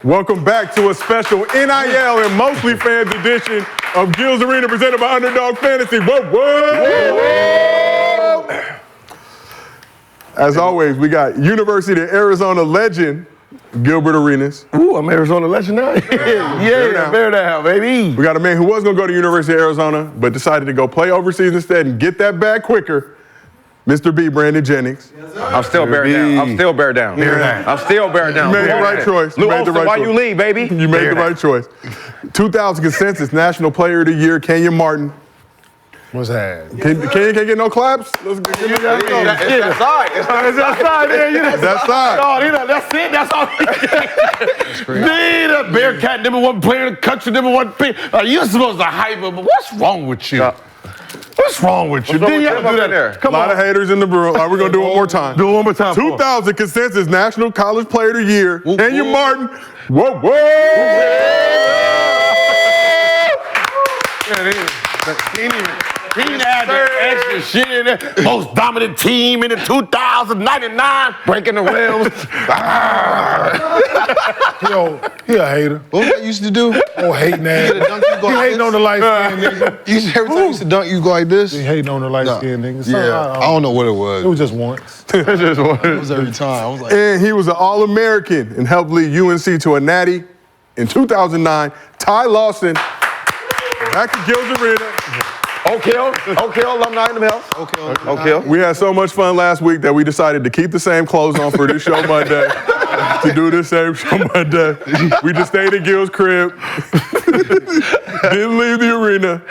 Welcome back to a special NIL and mostly fans edition of Gil's Arena presented by Underdog Fantasy. Whoa, whoa! As always, we got University of Arizona legend, Gilbert Arenas. Ooh, I'm Arizona legend now. yeah, bear down, baby. We got a man who was going to go to University of Arizona, but decided to go play overseas instead and get that bag quicker. Mr. B, Brandon Jennings. I'm still bear down. I'm still bear down. I'm still bear down. You made the right choice. Lou Olson, why you leave, baby? You made the right choice. 2000 consensus National Player of the Year, Kenyon Martin. What's that? Kenyon can't get no claps? Let's get that. It's outside. It's outside, man. That's side. Oh, that's it. That's all. That's great. The Bearcat, #1 player in the country, #1 pick. You're supposed to hype him, but what's wrong with you? What's wrong with you? What's wrong with you? There? Come on. A lot of haters in the room. All right, we're going to do it one more time. Do it one more time. 2000 consensus National College Player of the Year, Kenyon Martin. Whoa, whoa! He had the extra shit in there. Most dominant team in the 2099. Breaking the rims. Yo, he a hater. What was I used to do? Oh, hating ass. He hating on the light skin nigga. Every time I used to dunk, you go like this. He hating on the light skin nigga. Yeah, I don't know what it was. It was just once. It was every time. I was like, And he was an All-American and helped lead UNC to a natty in 2009. Ty Lawson, back to Gil's Arena. Oak Hill alumni in the house. Oak Hill. We had so much fun last week that we decided to keep the same clothes on for this show Monday. To do the same show Monday. We just stayed at Gil's crib. Didn't leave the arena.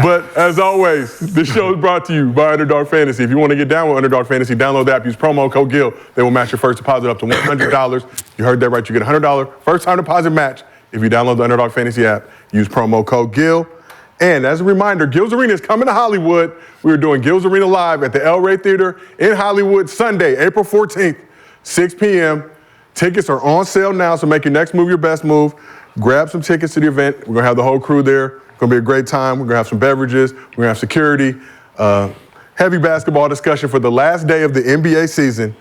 But as always, this show is brought to you by Underdog Fantasy. If you want to get down with Underdog Fantasy, download the app, use promo code GIL. They will match your first deposit up to $100. You heard that right. You get a $100 first time deposit match if you download the Underdog Fantasy app. Use promo code GIL. And as a reminder, Gil's Arena is coming to Hollywood. We are doing Gil's Arena Live at the El Rey Theater in Hollywood Sunday, April 14th, 6 p.m. Tickets are on sale now, so make your next move your best move. Grab some tickets to the event. We're going to have the whole crew there. It's going to be a great time. We're going to have some beverages. We're going to have security. Heavy basketball discussion for the last day of the NBA season.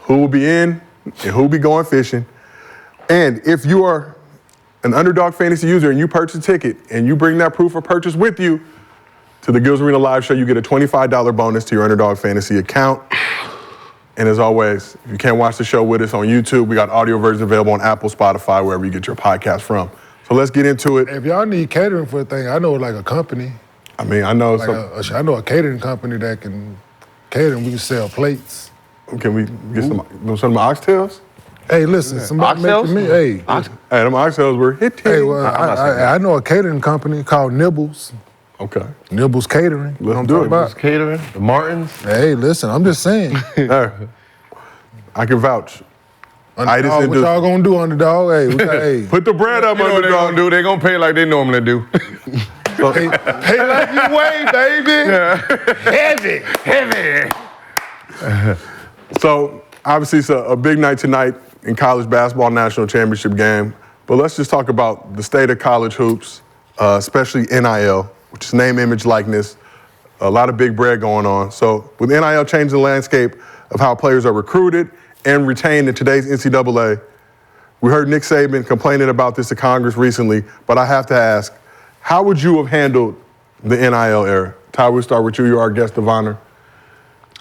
Who will be in and who will be going fishing. And if you are an Underdog Fantasy user and you purchase a ticket and you bring that proof of purchase with you to the Gil's Arena Live show, you get a $25 bonus to your Underdog Fantasy account. And as always, if you can't watch the show with us on YouTube, we got audio versions available on Apple, Spotify, wherever you get your podcast from. So let's get into it. If y'all need catering for a thing, I know like a company. I mean, I know I know a catering company that can cater and we can sell plates. Can we get some oxtails? Hey, listen, somebody make me. Hey, them oxtails were hitting. Hey, well, I know a catering company called Nibbles. Okay. Nibbles Catering. Let's do it. Nibbles Catering, the Martins. Hey, listen, I'm just saying. Hey, I can vouch. What y'all gonna do, Underdog? Hey, hey. Put the bread up, Underdog. What they gonna do? They gonna pay like they normally do. Pay like you weigh, baby. Heavy. So, obviously, it's a big night tonight in college basketball national championship game. But let's just talk about the state of college hoops, especially NIL, which is name, image, likeness. A lot of big bread going on. So with NIL changing the landscape of how players are recruited and retained in today's NCAA, we heard Nick Saban complaining about this to Congress recently, but I have to ask, how would you have handled the NIL era? Ty, we'll start with you. You're our guest of honor.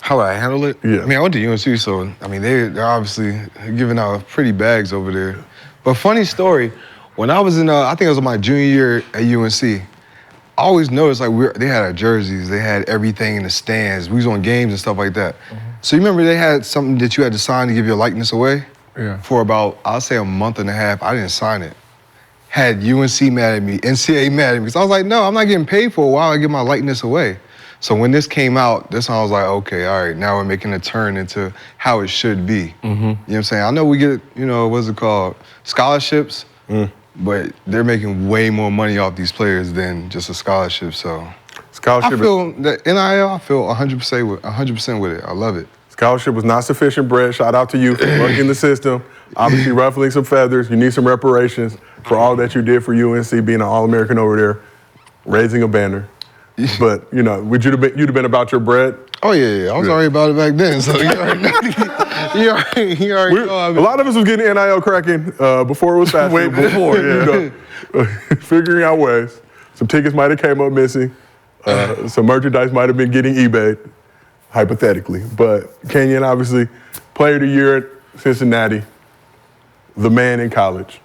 how would I handle it? Yeah. I mean, I went to UNC, so, I mean, they're obviously giving out pretty bags over there. But funny story, when I was in, I think it was my junior year at UNC, I always noticed, like, they had our jerseys, they had everything in the stands. We was on games and stuff like that. Mm-hmm. So you remember they had something that you had to sign to give your likeness away? Yeah. For about, I'll say a month and a half, I didn't sign it. Had UNC mad at me, NCAA mad at me. So I was like, no, I'm not getting paid for a while, I give my likeness away. So when this came out, that's when I was like, okay, all right, now we're making a turn into how it should be. Mm-hmm. You know what I'm saying? I know we get, what's it called, scholarships, but they're making way more money off these players than just a scholarship, so. Scholarship. I feel that NIL, I feel 100% with it. I love it. Scholarship was not sufficient, Brett. Shout out to you for working the system. Obviously ruffling some feathers. You need some reparations for all that you did for UNC, being an All-American over there, raising a banner. But, you'd have been about your bread? Oh yeah, I was already about it back then, so you already know. A lot of us was getting NIL cracking before it was fashionable. Way before, yeah. Figuring out ways. Some tickets might have came up missing. Some merchandise might have been getting eBayed, hypothetically. But Kenyon, obviously, player of the year at Cincinnati, the man in college.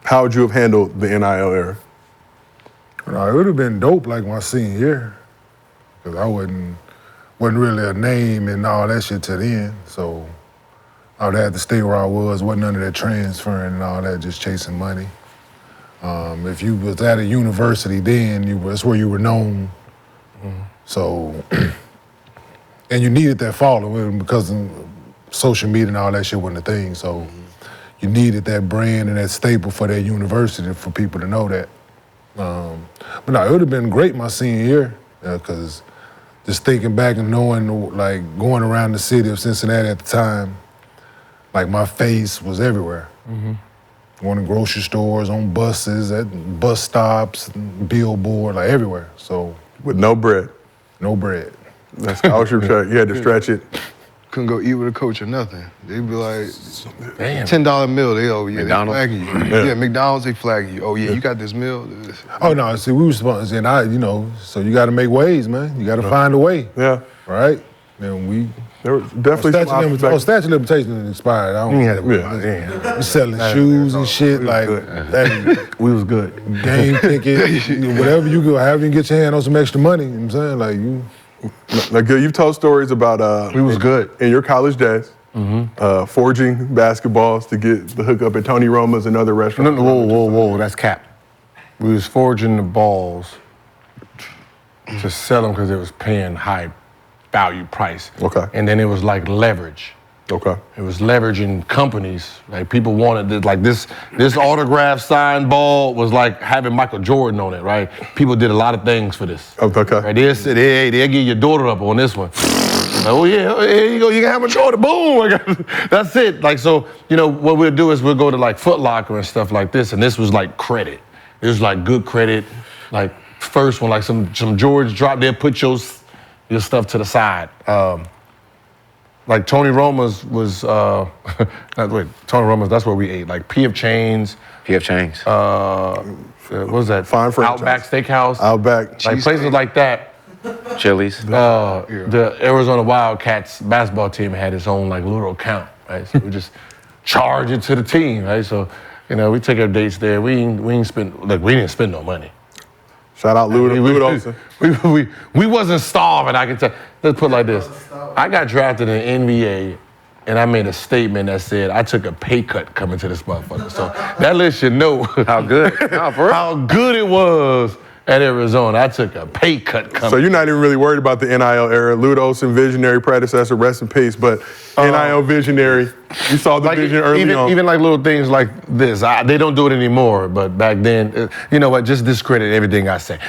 How would you have handled the NIL era? It would have been dope like my senior year, because I wasn't really a name and all that shit to the end. So I would have to stay where I wasn't none of that transferring and all that, just chasing money. If you was at a university then, that's where you were known. So, and you needed that following because social media and all that shit wasn't a thing. So you needed that brand and that staple for that university for people to know that. But no, it would have been great my senior year, because just thinking back and knowing, like, going around the city of Cincinnati at the time, like, my face was everywhere. Going to grocery stores, on buses, at bus stops, billboard, like, everywhere. So With no bread. no bread. That scholarship check, you had to stretch it. Couldn't go eat with a coach or nothing. They'd be like, Damn. $10 meal. They McDonald's? flagging you. Yeah, McDonald's, they flagging you. Oh yeah, you got this meal. Oh no, see, we were supposed, and so you got to make ways, man. You got to find a way, Yeah. right? And we There was definitely some options back- statute of limitations expired. I don't. Yeah. We selling shoes and shit like that. We was good. Game ticket, whatever you go, however you get your hand on some extra money. You know what I'm saying, like you. Like, you've told stories about We was good. in your college days, forging basketballs to get the hookup at Tony Roma's and other restaurants. Whoa, that's cap. We was forging the balls to sell them because it was paying high value price. Okay. And then it was like leverage. Okay. It was leveraging companies. Like, people wanted this, like this autograph signed ball was like having Michael Jordan on it, right? People did a lot of things for this. Okay. Right? They'll give your daughter up on this one. Like, oh yeah, here you go, you can have my daughter, boom. That's it. Like, so, what we'll do is we'll go to like Foot Locker and stuff like this, and this was like credit. It was like good credit. Like, first one, like some George drop there, put your stuff to the side. Like Tony Roma's was, Tony Roma's, that's where we ate. Like P.F. Chains. P.F. Chains. What was that? Fine franchise. Outback Steakhouse. Outback. Like places like that. Chili's. The Arizona Wildcats basketball team had its own like little account, right? So we just charge it to the team, right? So, we take our dates there. We didn't spend no money. Shout out Lawson. We wasn't starving, I can tell. Let's put it like this. I got drafted in the NBA, and I made a statement that said I took a pay cut coming to this motherfucker. So that lets you know How good? No, for real. how good it was at Arizona. I took a pay cut coming. So you're not even really worried about the NIL era. Lawson, visionary predecessor, rest in peace. But NIL visionary, you saw the vision early on. Even like little things like this, they don't do it anymore. But back then, you know what? Just discredit everything I say.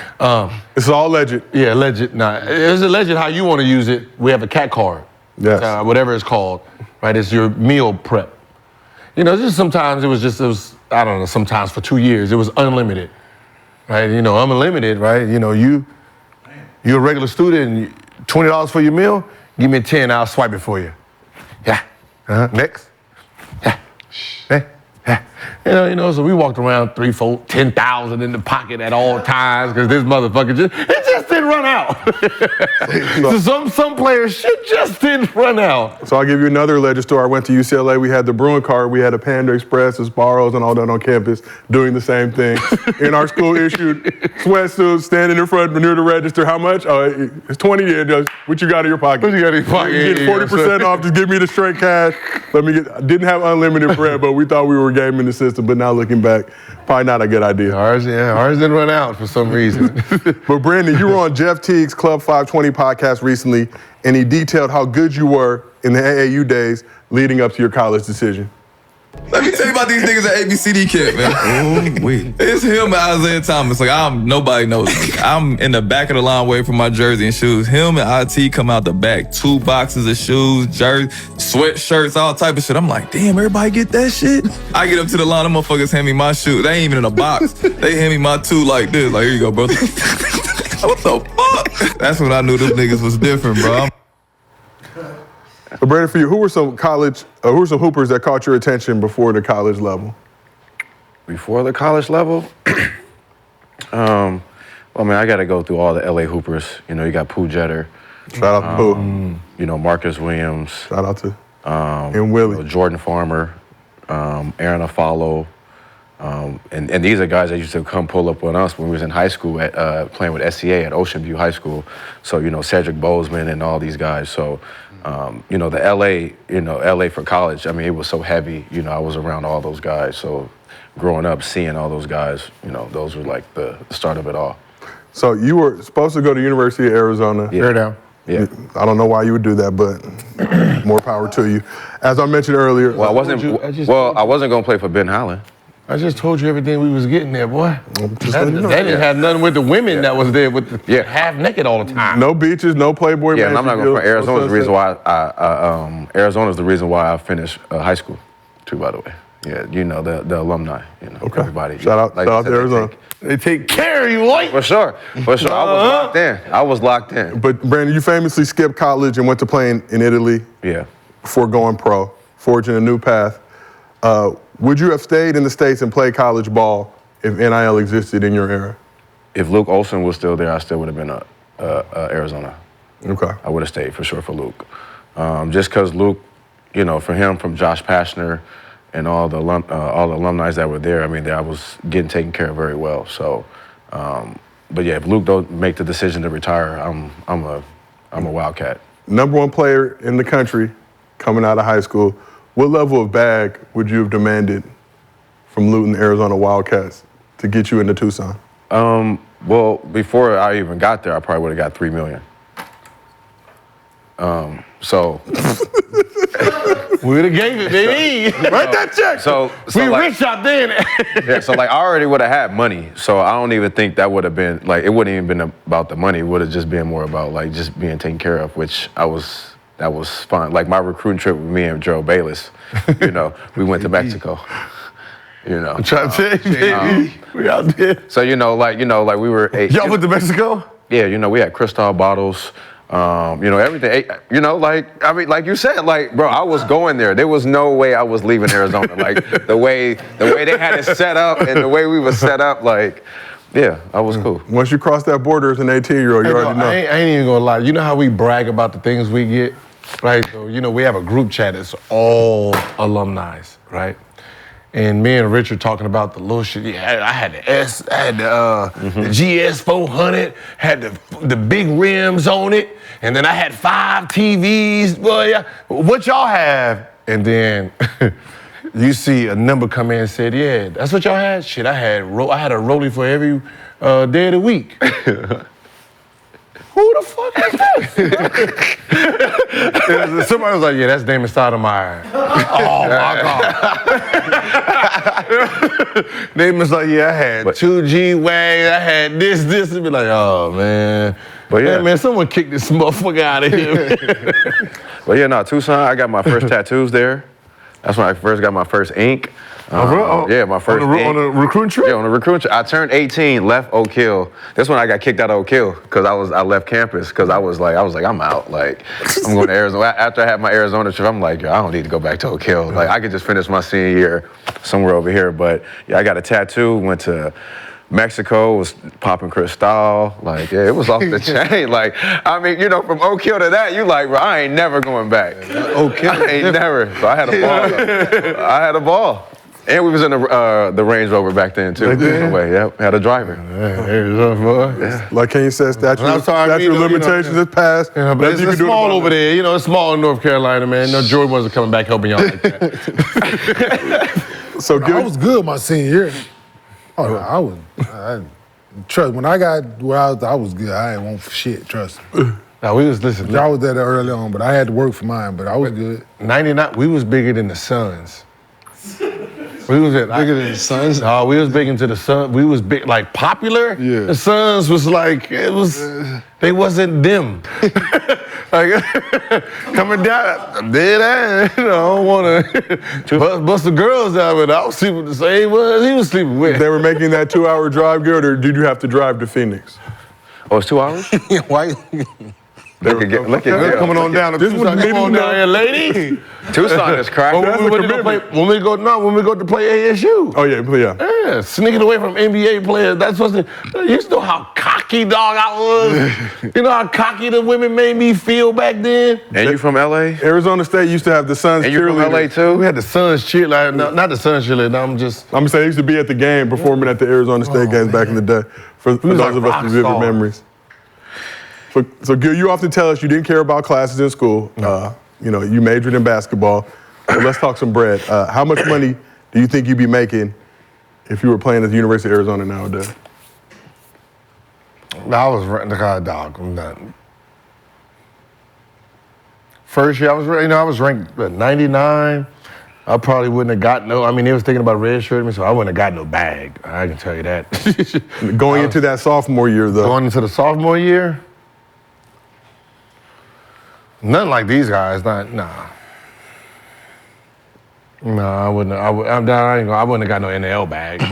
It's all legend. Yeah, legend. Nah, it's a legend how you want to use it. We have a cat card. Yes. Whatever it's called, right? It's your meal prep. Just sometimes it was I don't know. Sometimes for 2 years it was unlimited. Right, unlimited, right? You're a regular student, $20 for your meal, give me 10, I'll swipe it for you. Yeah. Next. Yeah. So we walked around 3, 4, 10,000 in the pocket at all times because this motherfucker just didn't run out. So some players shit just didn't run out. So I'll give you another legend story. I went to UCLA. We had the Bruin card. We had a Panda Express, Sbarros, and all that on campus doing the same thing. In our school issued sweatsuits, standing in front near the register. How much? Oh, it's 20. Yeah, what you got in your pocket? What you got in your pocket? You get 40% off. Just give me the straight cash. Didn't have unlimited bread, but we thought we were gaming the system. But now looking back, probably not a good idea. Ours didn't run out for some reason. But Brandon, you were on Jeff Teague's Club 520 podcast recently, and he detailed how good you were in the AAU days leading up to your college decision. Let me tell you about these niggas at ABCD Kid, man. It's him and Isaiah Thomas. Like, nobody knows me. I'm in the back of the line waiting for my jersey and shoes. Him and IT come out the back, 2 boxes of shoes, jersey, sweatshirts, all type of shit. I'm like, damn, everybody get that shit? I get up to the line, them motherfuckers hand me my shoe. They ain't even in a box. They hand me my 2 like this. Like, here you go, bro. What the fuck? That's when I knew them niggas was different, bro. So Brandon, for you, who were some hoopers that caught your attention before the college level? Before the college level, well, man, I got to go through all the LA hoopers. You know, you got Pooh Jeter. Shout out to Pooh. You know, Marcus Williams. Shout out to and Willie. You know, Jordan Farmer, Aaron Afalo. And these are guys that used to come pull up on us when we was in high school at playing with SCA at Ocean View High School. So, you know, Cedric Bozeman and all these guys. So, you know, the LA for college, I mean, it was so heavy. You know, I was around all those guys. So growing up, seeing all those guys, you know, those were like the start of it all. So you were supposed to go to University of Arizona. Yeah. Bear down. Yeah. I don't know why you would do that, but more power to you. As I mentioned earlier. Well, I wasn't going to play for Ben Howland. I just told you everything we was getting there, boy. Just That letting you know. didn't have nothing with the women that was there with the half naked all the time. No beaches, no Playboy. Yeah, and I'm not going to front. Arizona's the reason why. why Arizona's the reason why I finished high school, too. By the way, yeah, you know the alumni, you know, everybody. Shout out to Arizona. They take care of you, white. For sure. I was locked in. I was locked in. But Brandon, you famously skipped college and went to playing in Italy Yeah. before going pro, forging a new path. Would you have stayed in the States and played college ball if NIL existed in your era? If Luke Olson was still there, I still would have been Arizona. Okay. I would have stayed for sure for Luke. Just because Luke, you know, for him, from Josh Pashner and all the alumni that were there, I mean, I was getting taken care of very well. So, but yeah, if Luke don't make the decision to retire, I'm a Wildcat. Number one player in the country coming out of high school. What level of bag would you have demanded from Luton Arizona Wildcats to get you into Tucson? Well, before I even got there, I probably would have got $3 million. So We would have gave it, baby. Write that check. So we like, rich out there. yeah, so like I already would have had money. So I don't even think that would have been like, it wouldn't even been about the money. It would have just been more about like just being taken care of, which that was fun. Like my recruiting trip with me and Joe Bayless, you know, we went to Mexico. You know. I'm trying to tell you, baby. We out there. So you know, like we were. Y'all went to Mexico? Yeah, you know, we had Cristal bottles. You know, everything. You know, like I mean, like you said, like bro, I was going there. There was no way I was leaving Arizona. Like the way they had it set up and the way we were set up, like. Yeah, I was cool. Once you cross that border as an 18-year-old, you already know. I ain't even gonna lie. You know how we brag about the things we get, right? So, you know, we have a group chat that's all alumni, right? And me and Richard talking about the little shit. Yeah, I had the S, I had the GS 400, had the big rims on it, and then I had 5 TVs. Well, yeah, what y'all have? And then you see a number come in and said, yeah, that's what y'all had? Shit, I had a rollie for every day of the week. Who the fuck is this? Somebody was like, yeah, that's Damon Stoudemire. Oh, my God. Damon's like, yeah, I had 2 G-Wags, I had this. And be like, oh, man. But yeah, man, someone kick this motherfucker out of here. But yeah, no, Tucson, I got my first tattoos there. That's when I first got my first ink. Yeah, my first ink. On a recruiting trip? Yeah, on a recruiting trip. I turned 18, left Oak Hill. That's when I got kicked out of Oak Hill because I left campus because I was like, I'm out. Like, I'm going to Arizona. After I had my Arizona trip, I'm like, I don't need to go back to Oak Hill. Like, I could just finish my senior year somewhere over here. But yeah, I got a tattoo, went to Mexico, was popping Cristal. Like, yeah, it was off the chain. Like, I mean, you know, from Oak Hill to that, you like, bro, I ain't never going back. Oak Hill. I ain't never. So I had a ball. I had a ball. And we was in the Range Rover back then, too. Anyway, yep, had a driver. Yeah. Like Kenny said, statute of limitations is passed. Yeah, but it's small over there. You know, it's small in North Carolina, man. No, Jordan wasn't coming back helping y'all like that. So I was good my senior year. Oh, trust, when I got where I was good. I ain't want for shit, trust me. Now, we was, listen. I was there early on, but I had to work for mine, but I was good. 99, we was bigger than the Suns. We was bigger than the Suns? No, we was big into the Suns. We was big, like popular. Yeah. The Suns was like, they wasn't them. Like, coming down, dead ass, you know, I don't want to bust the girls out, but I was sleeping the same ones he was sleeping with. They were making that 2-hour drive, Gilbert, or did you have to drive to Phoenix? Oh, it's 2 hours? Why? Look at They're Gil. coming on down to This was Tucson. Come on midnight. down here, lady. Tucson is cracking. When we go to play ASU. Oh yeah. Yeah, sneaking away from NBA players. That's what's the. You know how cocky dog I was. You know how cocky the women made me feel back then. And you from LA? Arizona State used to have the Suns And you from LA cheerleader. too? We had the Suns cheerleader. No, not the Suns cheerleader. I'm just. I'm saying I used to be at the game, performing at the Arizona State games back in the day. For was those like of us rock with vivid stars. memories. So Gil, you often tell us you didn't care about classes in school. You know, you majored in basketball. So let's talk some bread. How much money do you think you'd be making if you were playing at the University of Arizona nowadays? I was renting the car, dog. I'm done. First year, I was ranked 99. I probably wouldn't have got no. I mean, they was thinking about redshirting me, so I wouldn't have got no bag. I can tell you that. Going into that sophomore year, though. Going into the sophomore year, nothing like these guys. Nah. No, I wouldn't. I wouldn't have got no NIL bag.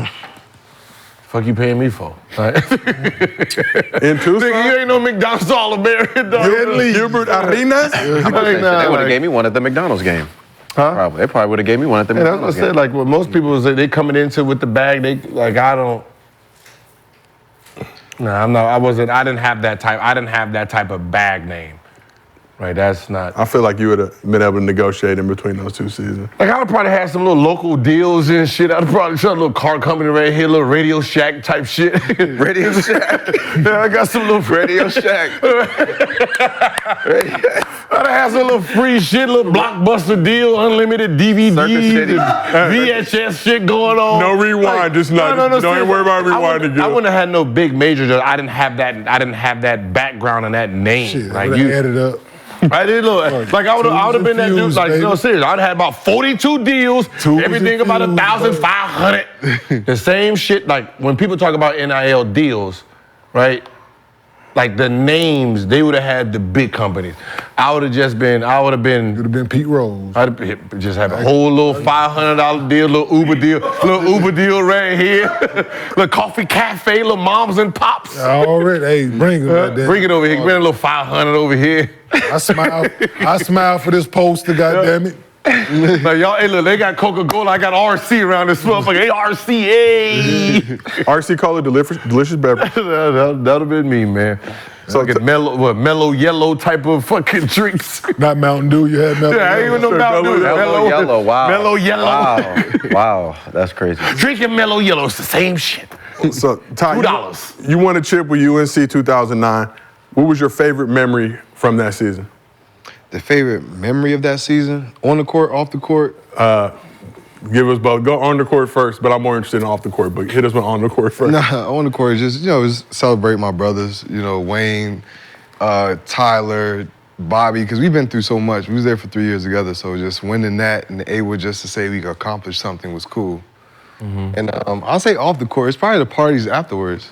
Fuck you paying me for? Right? In Tucson? Nigga, you ain't no McDonald's All-American, dog. Gilbert Arenas? They would have gave me one at the McDonald's game. Huh? They probably would have gave me one at the Yeah, that's what I McDonald's said. game. Like what most people say, they coming into with the bag. They like I don't. Nah, I'm not. I wasn't. I didn't have that type. I didn't have that type of bag name. Right. That's not. I feel like you would have been able to negotiate in between those two seasons. Like I would probably have some little local deals and shit. I'd probably start a little car company right here, little Radio Shack type shit. Radio Shack. Yeah, I got some little Radio Shack. I'd have some little free shit, little blockbuster deal, unlimited DVDs, Circuit City. and VHS shit going on. No rewind, just not. Don't even worry about rewinding. I wouldn't have had no big major. I didn't have that. I didn't have that background and that name. Shit, Like like you, added up. I didn't know. Like I would have been that dude. Fuse, Like baby. no, serious. I'd had about 42 deals. Everything and about fuse, 1,500. The same shit. Like when people talk about NIL deals, right? Like the names, they would have had the big companies. I would have been. It would have been Pete Rose. I'd just have a whole little $500 deal, little Uber deal right here, little coffee cafe, little moms and pops. Already, hey, bring it. Goddamn. Bring it over here. Bring a little 500 over here. I smile for this poster, goddammit. Like y'all, hey, look, they got Coca-Cola. I got RC around this motherfucker. Hey, RC, hey. RC call it delicious beverage. That'd have been me, man. So I get mellow yellow type of fucking drinks. Not Mountain Dew, you had Mountain Yeah, I ain't Dew. even know Mountain Dew. Mellow yellow. Wow. Mellow yellow. Wow. That's crazy. Drinking mellow yellow, it's the same shit. So, Ty, $2. you won a chip with UNC 2009. What was your favorite memory from that season? The favorite memory of that season, on the court, off the court. Give us both. Go on the court first, but I'm more interested in off the court. But hit us with on the court first. Nah, on the court, just just celebrate my brothers. Wayne, Tyler, Bobby, because we've been through so much. We was there for 3 years together, so just winning that and able just to say we could accomplish something was cool. And I'll say off the court, it's probably the parties afterwards.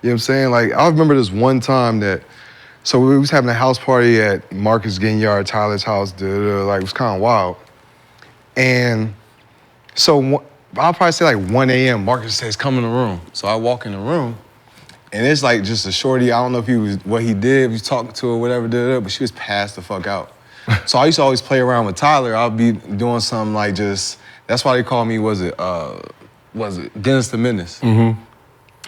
You know what I'm saying? Like I remember this one time that. So we was having a house party at Marcus Ginyard, Tyler's house. Like it was kind of wild. And so I'll probably say like 1 a.m. Marcus says, "Come in the room." So I walk in the room, and it's like just a shorty. I don't know if what he did, if he was talking to her, whatever, but she was passed the fuck out. So I used to always play around with Tyler. I'll be doing something like just. That's why they call me. Was it Dennis the Menace? Mm-hmm.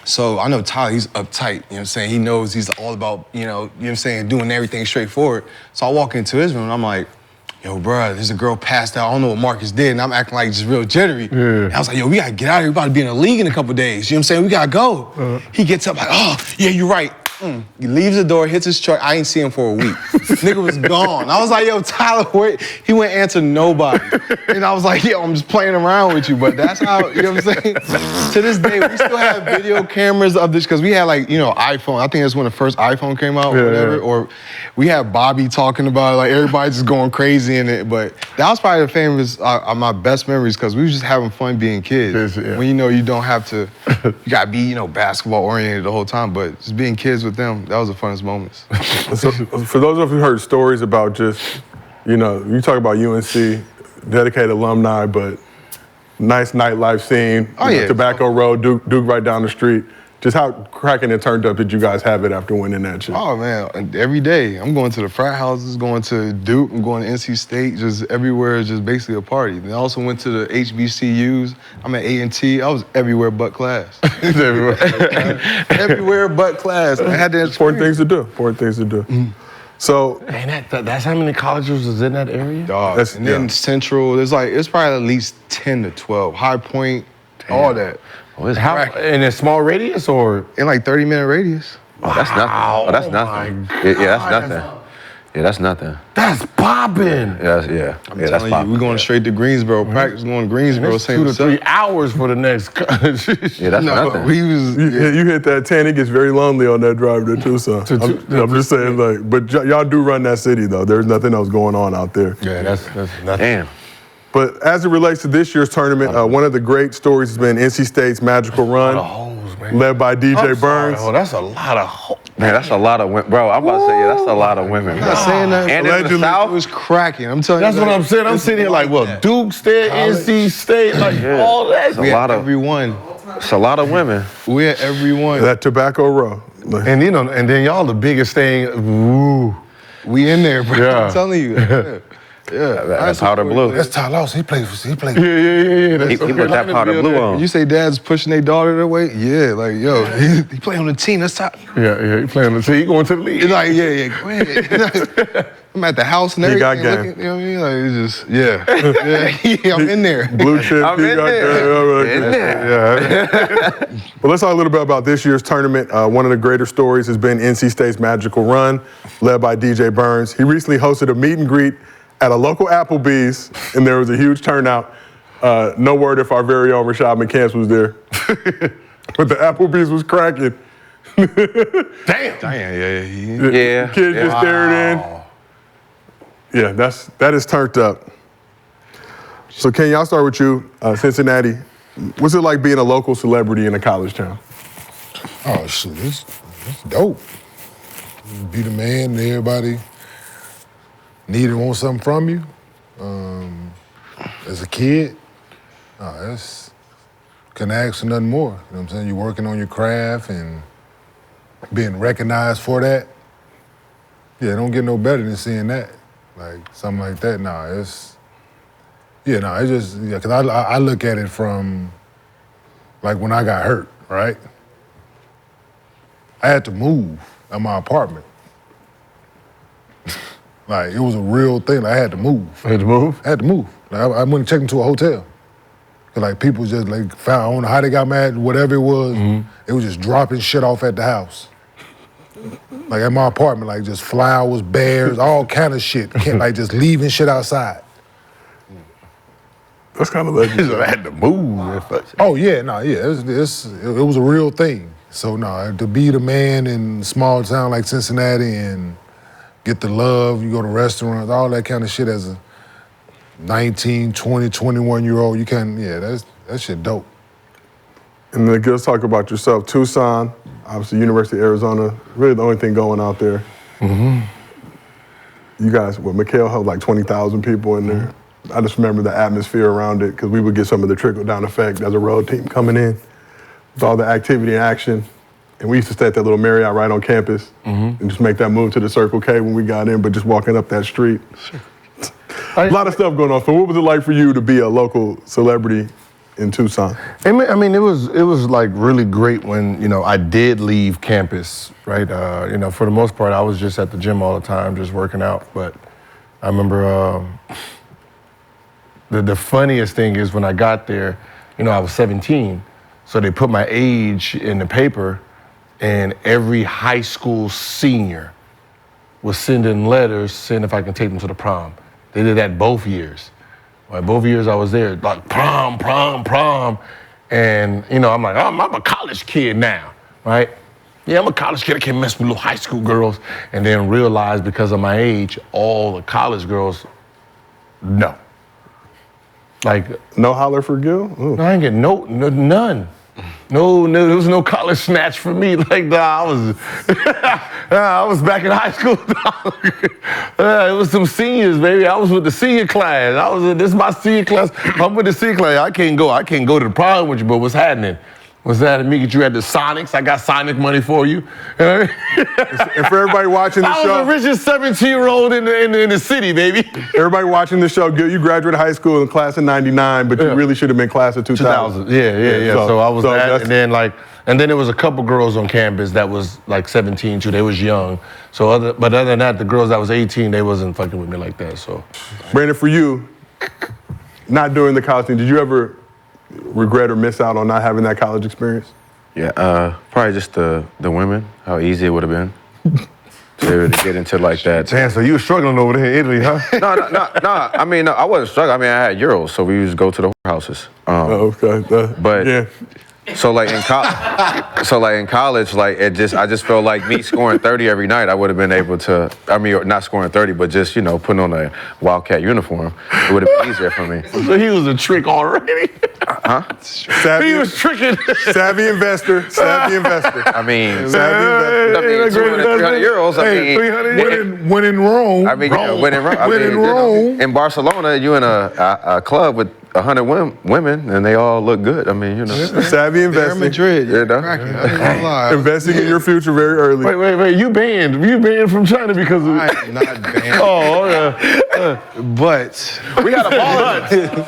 So I know Tyler, he's uptight, you know what I'm saying? He knows he's all about, you know what I'm saying, doing everything straightforward. So I walk into his room and I'm like, yo, bro, there's a girl passed out. I don't know what Marcus did. And I'm acting like just real jittery. Yeah. And I was like, yo, we gotta get out of here. We about to be in the league in a couple days. You know what I'm saying? We gotta go. He gets up like, oh, yeah, you're right. He leaves the door, hits his truck. I ain't seen him for a week. Nigga was gone. I was like, yo, Tyler, where? He went answer nobody. And I was like, yo, I'm just playing around with you. But that's how, you know what I'm saying? To this day, we still have video cameras of this, because we had like, iPhone. I think that's when the first iPhone came out or whatever. Yeah. Or we had Bobby talking about it, like everybody just going crazy in it. But that was probably the famous, my best memories, because we was just having fun being kids. When you don't have to, you gotta be, basketball oriented the whole time, but just being kids with them, that was the funnest moments. So, for those of you who heard stories about just, you talk about UNC, dedicated alumni, but nice nightlife scene. Tobacco Road, Duke right down the street. Just how cracking and turned up did you guys have it after winning that shit? Oh man, and every day I'm going to the frat houses, going to Duke, I'm going to NC State, just everywhere is just basically a party. Then I also went to the HBCUs. I'm at A&T. I was everywhere but class. Everywhere but class. I had that Important things to do. Important things to do. So, Man, that's how many colleges was in that area? dog. That's- And then yeah. Central, it's probably at least 10 to 12. High Point, all that. Oh, it's How, cracking. in a small radius or? In like 30-minute radius. Oh, that's nothing. Oh, that's nothing. Yeah, that's nothing. Yeah, that's nothing. That's popping. Yeah, yeah, that's Telling you, popping. we're going straight to Greensboro. Practice going to Greensboro. It's Same 2 to 3 hours for the next. Yeah, that's No, nothing. we was. you hit that 10, it gets very lonely on that drive to Tucson. I'm just saying, like, but y'all do run that city, though. There's nothing else going on out there. Yeah, that's nothing. Damn. But as it relates to this year's tournament, one of the great stories has been NC State's magical run, Holes, man. led by DJ Burns. Oh, that's a lot of holes. Man, that's a lot of women. Bro, I'm about to say, yeah, that's a lot of women. I'm not saying that. And in the Allegedly, South? it was cracking. I'm telling That's you. what I'm saying. I'm sitting here like, well, Duke State, NC State, like all that. It's a We lot had of, everyone. it's a lot of women. We had everyone. That Tobacco Row. And and then y'all the biggest thing. Ooh. We in there, bro. Yeah. I'm telling you. Yeah. That powder blue. That's Ty Lawson. He played. Yeah. He put that powder blue on. You say dad's pushing their daughter that way? Yeah, like, yo, he play on the team. That's top. Yeah. He playing the team. He going to the league. It's like, yeah, go ahead. I'm at the house and He everything. got game. Looking, you know what I mean? Like, it's just, yeah, I'm in there. Blue chip. I'm he in got there. that. In there. But let's talk a little bit about this year's tournament. One of the greater stories has been NC State's magical run, led by DJ Burns. He recently hosted a meet and greet at a local Applebee's, and there was a huge turnout. No word if our very own Rashad McCants was there. But the Applebee's was cracking. Damn. Yeah. Kids just stared in. Yeah, that is turned up. So Ken, y'all start with you, Cincinnati. What's it like being a local celebrity in a college town? Oh shoot, it's dope. Be the man, and everybody need and want something from you. As a kid, that's couldn't ask for nothing more. You know what I'm saying? You're working on your craft and being recognized for that. Yeah, it don't get no better than seeing that. Like something like that. It's just because I look at it from like when I got hurt, right? I had to move out my apartment. Like it was a real thing. Like, I had to move. Had to move? I had to move. Like, I went and checked into a hotel. 'Cause, like people just like found, I don't know how they got mad, whatever it was. It was just dropping shit off at the house. Like at my apartment, like just flowers, bears, all kind of shit. Like just leaving shit outside. That's kind of legendary. I had to move. Oh yeah, it was a real thing. So to be the man in a small town like Cincinnati and get the love, you go to restaurants, all that kind of shit as a 19, 20, 21-year-old, that shit dope. And then let's talk about yourself. Tucson, obviously University of Arizona, really the only thing going out there. You guys, McHale held like 20,000 people in there. I just remember the atmosphere around it because we would get some of the trickle-down effect as a road team coming in with all the activity and action. And we used to stay at that little Marriott right on campus and just make that move to the Circle K when we got in, but just walking up that street. A lot of stuff going on. So what was it like for you to be a local celebrity in Tucson? I mean, it was like really great when, I did leave campus, right? For the most part, I was just at the gym all the time, just working out. But I remember the funniest thing is when I got there, I was 17. So they put my age in the paper, and every high school senior was sending letters saying if I can take them to the prom. They did that both years. Like both years I was there, like prom. And, I'm like, I'm a college kid now, right? Yeah, I'm a college kid. I can't mess with little high school girls. And then realize because of my age, all the college girls, no. Like, No holler for Gil? Ooh. I ain't getting none. No, there was no college snatch for me. Like, I was back in high school. It was some seniors, baby. I was with the senior class. This is my senior class. I'm with the senior class. I can't go to the prom with you, but what's happening? was that me get you at the Sonics? I got Sonic money for you. You know what I mean? And for everybody watching the I show, was the richest 17-year-old in the city, baby. everybody watching the show, Gil, you graduated high school in class of 99, but you really should have been class of 2000. Yeah. So I was that, that's- and then there was a couple girls on campus that was like 17 too. They was young. So but other than that, the girls that was 18, they wasn't fucking with me like that. So, Brandon, for you, not doing the college thing, did you ever regret or miss out on not having that college experience? Yeah, probably just the women, how easy it would have been to get into like that. damn. So you were struggling over there in Italy, huh? No. I mean, no, I wasn't struggling. I mean, I had euros, so we used to go to the houses. Okay. But yeah. So like in college, like I just felt like me scoring 30 every night, I would have been able to. I mean, not scoring 30, but just putting on a Wildcat uniform, it would have been easier for me. So he was a trick already. Savvy, He was tricking. savvy investor. I mean, Savvy investor. I mean, 200, 300 euros. I mean, 300. When in Rome. I mean, when in Rome, When in Rome. in Barcelona, you in a club with 100 women, and they all look good. I mean, Savvy Real investing. Madrid, Yeah, no. cracking. I ain't gonna lie. Investing in your future very early. Wait. You banned from China because of. I am not banned, Oh, yeah. but we got a ball.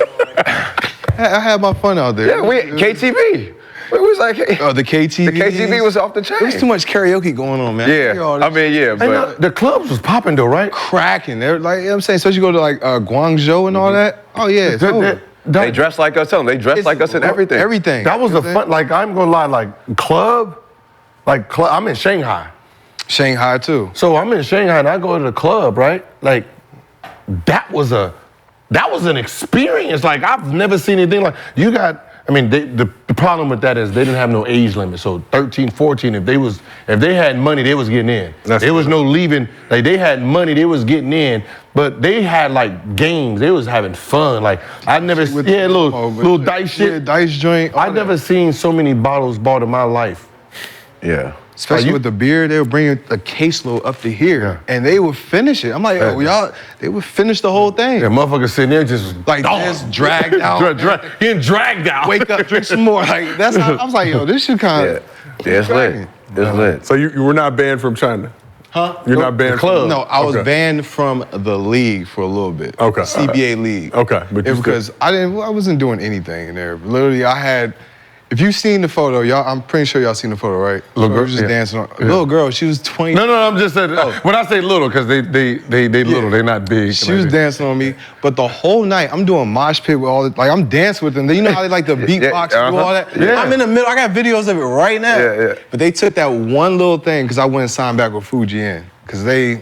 I had my fun out there. Yeah, we KTV. We was like, Oh, the KTV. the KTV was off the chain. There's too much karaoke going on, man. Yeah, I mean, yeah, but The clubs was popping though, right? cracking. They're like, you know what I'm saying? So you go to like Guangzhou and all that. Oh yeah, it's over. they dress like us. Tell them they dress like us in everything. Everything. That was the fun. Like I'm gonna lie, like club. I'm in Shanghai. Shanghai too. So I'm in Shanghai and I go to the club, right? Like that was an experience. Like I've never seen anything like you got. I mean, the problem with that is they didn't have no age limit. So 13, 14, if they had money, they was getting in. There was no leaving. Like they had money, they was getting in. But they had like games. They was having fun. Like I never little dice shit. Yeah, dice joint. I never seen so many bottles bought in my life. Yeah. Especially with the beer, they would bring a caseload up to here, and they would finish it. I'm like, y'all, they would finish the whole thing. Yeah, motherfuckers sitting there just Like this, dragged out. Getting dragged out. Wake up, drink some more. Like that's how I was like, yo, this shit kind of. Yeah, it's lit. It's lit. So you were not banned from China? Huh? You're not banned club. No, I was Okay. banned from the league for a little bit. Okay. CBA league. Okay, but you because I wasn't doing anything in there. Literally, I had. If you've seen the photo, y'all, I'm pretty sure y'all seen the photo, right? Little girl, was just yeah. dancing. Little girl, she was 20. No, I'm just saying. When I say little, because they little, they're not big. She was dancing on me, but the whole night I'm doing mosh pit with all the, like I'm dancing with them. You know how they like the beatbox and do all that? Yeah. I'm in the middle. I got videos of it right now. Yeah. But they took that one little thing because I went and signed back with Fujian because they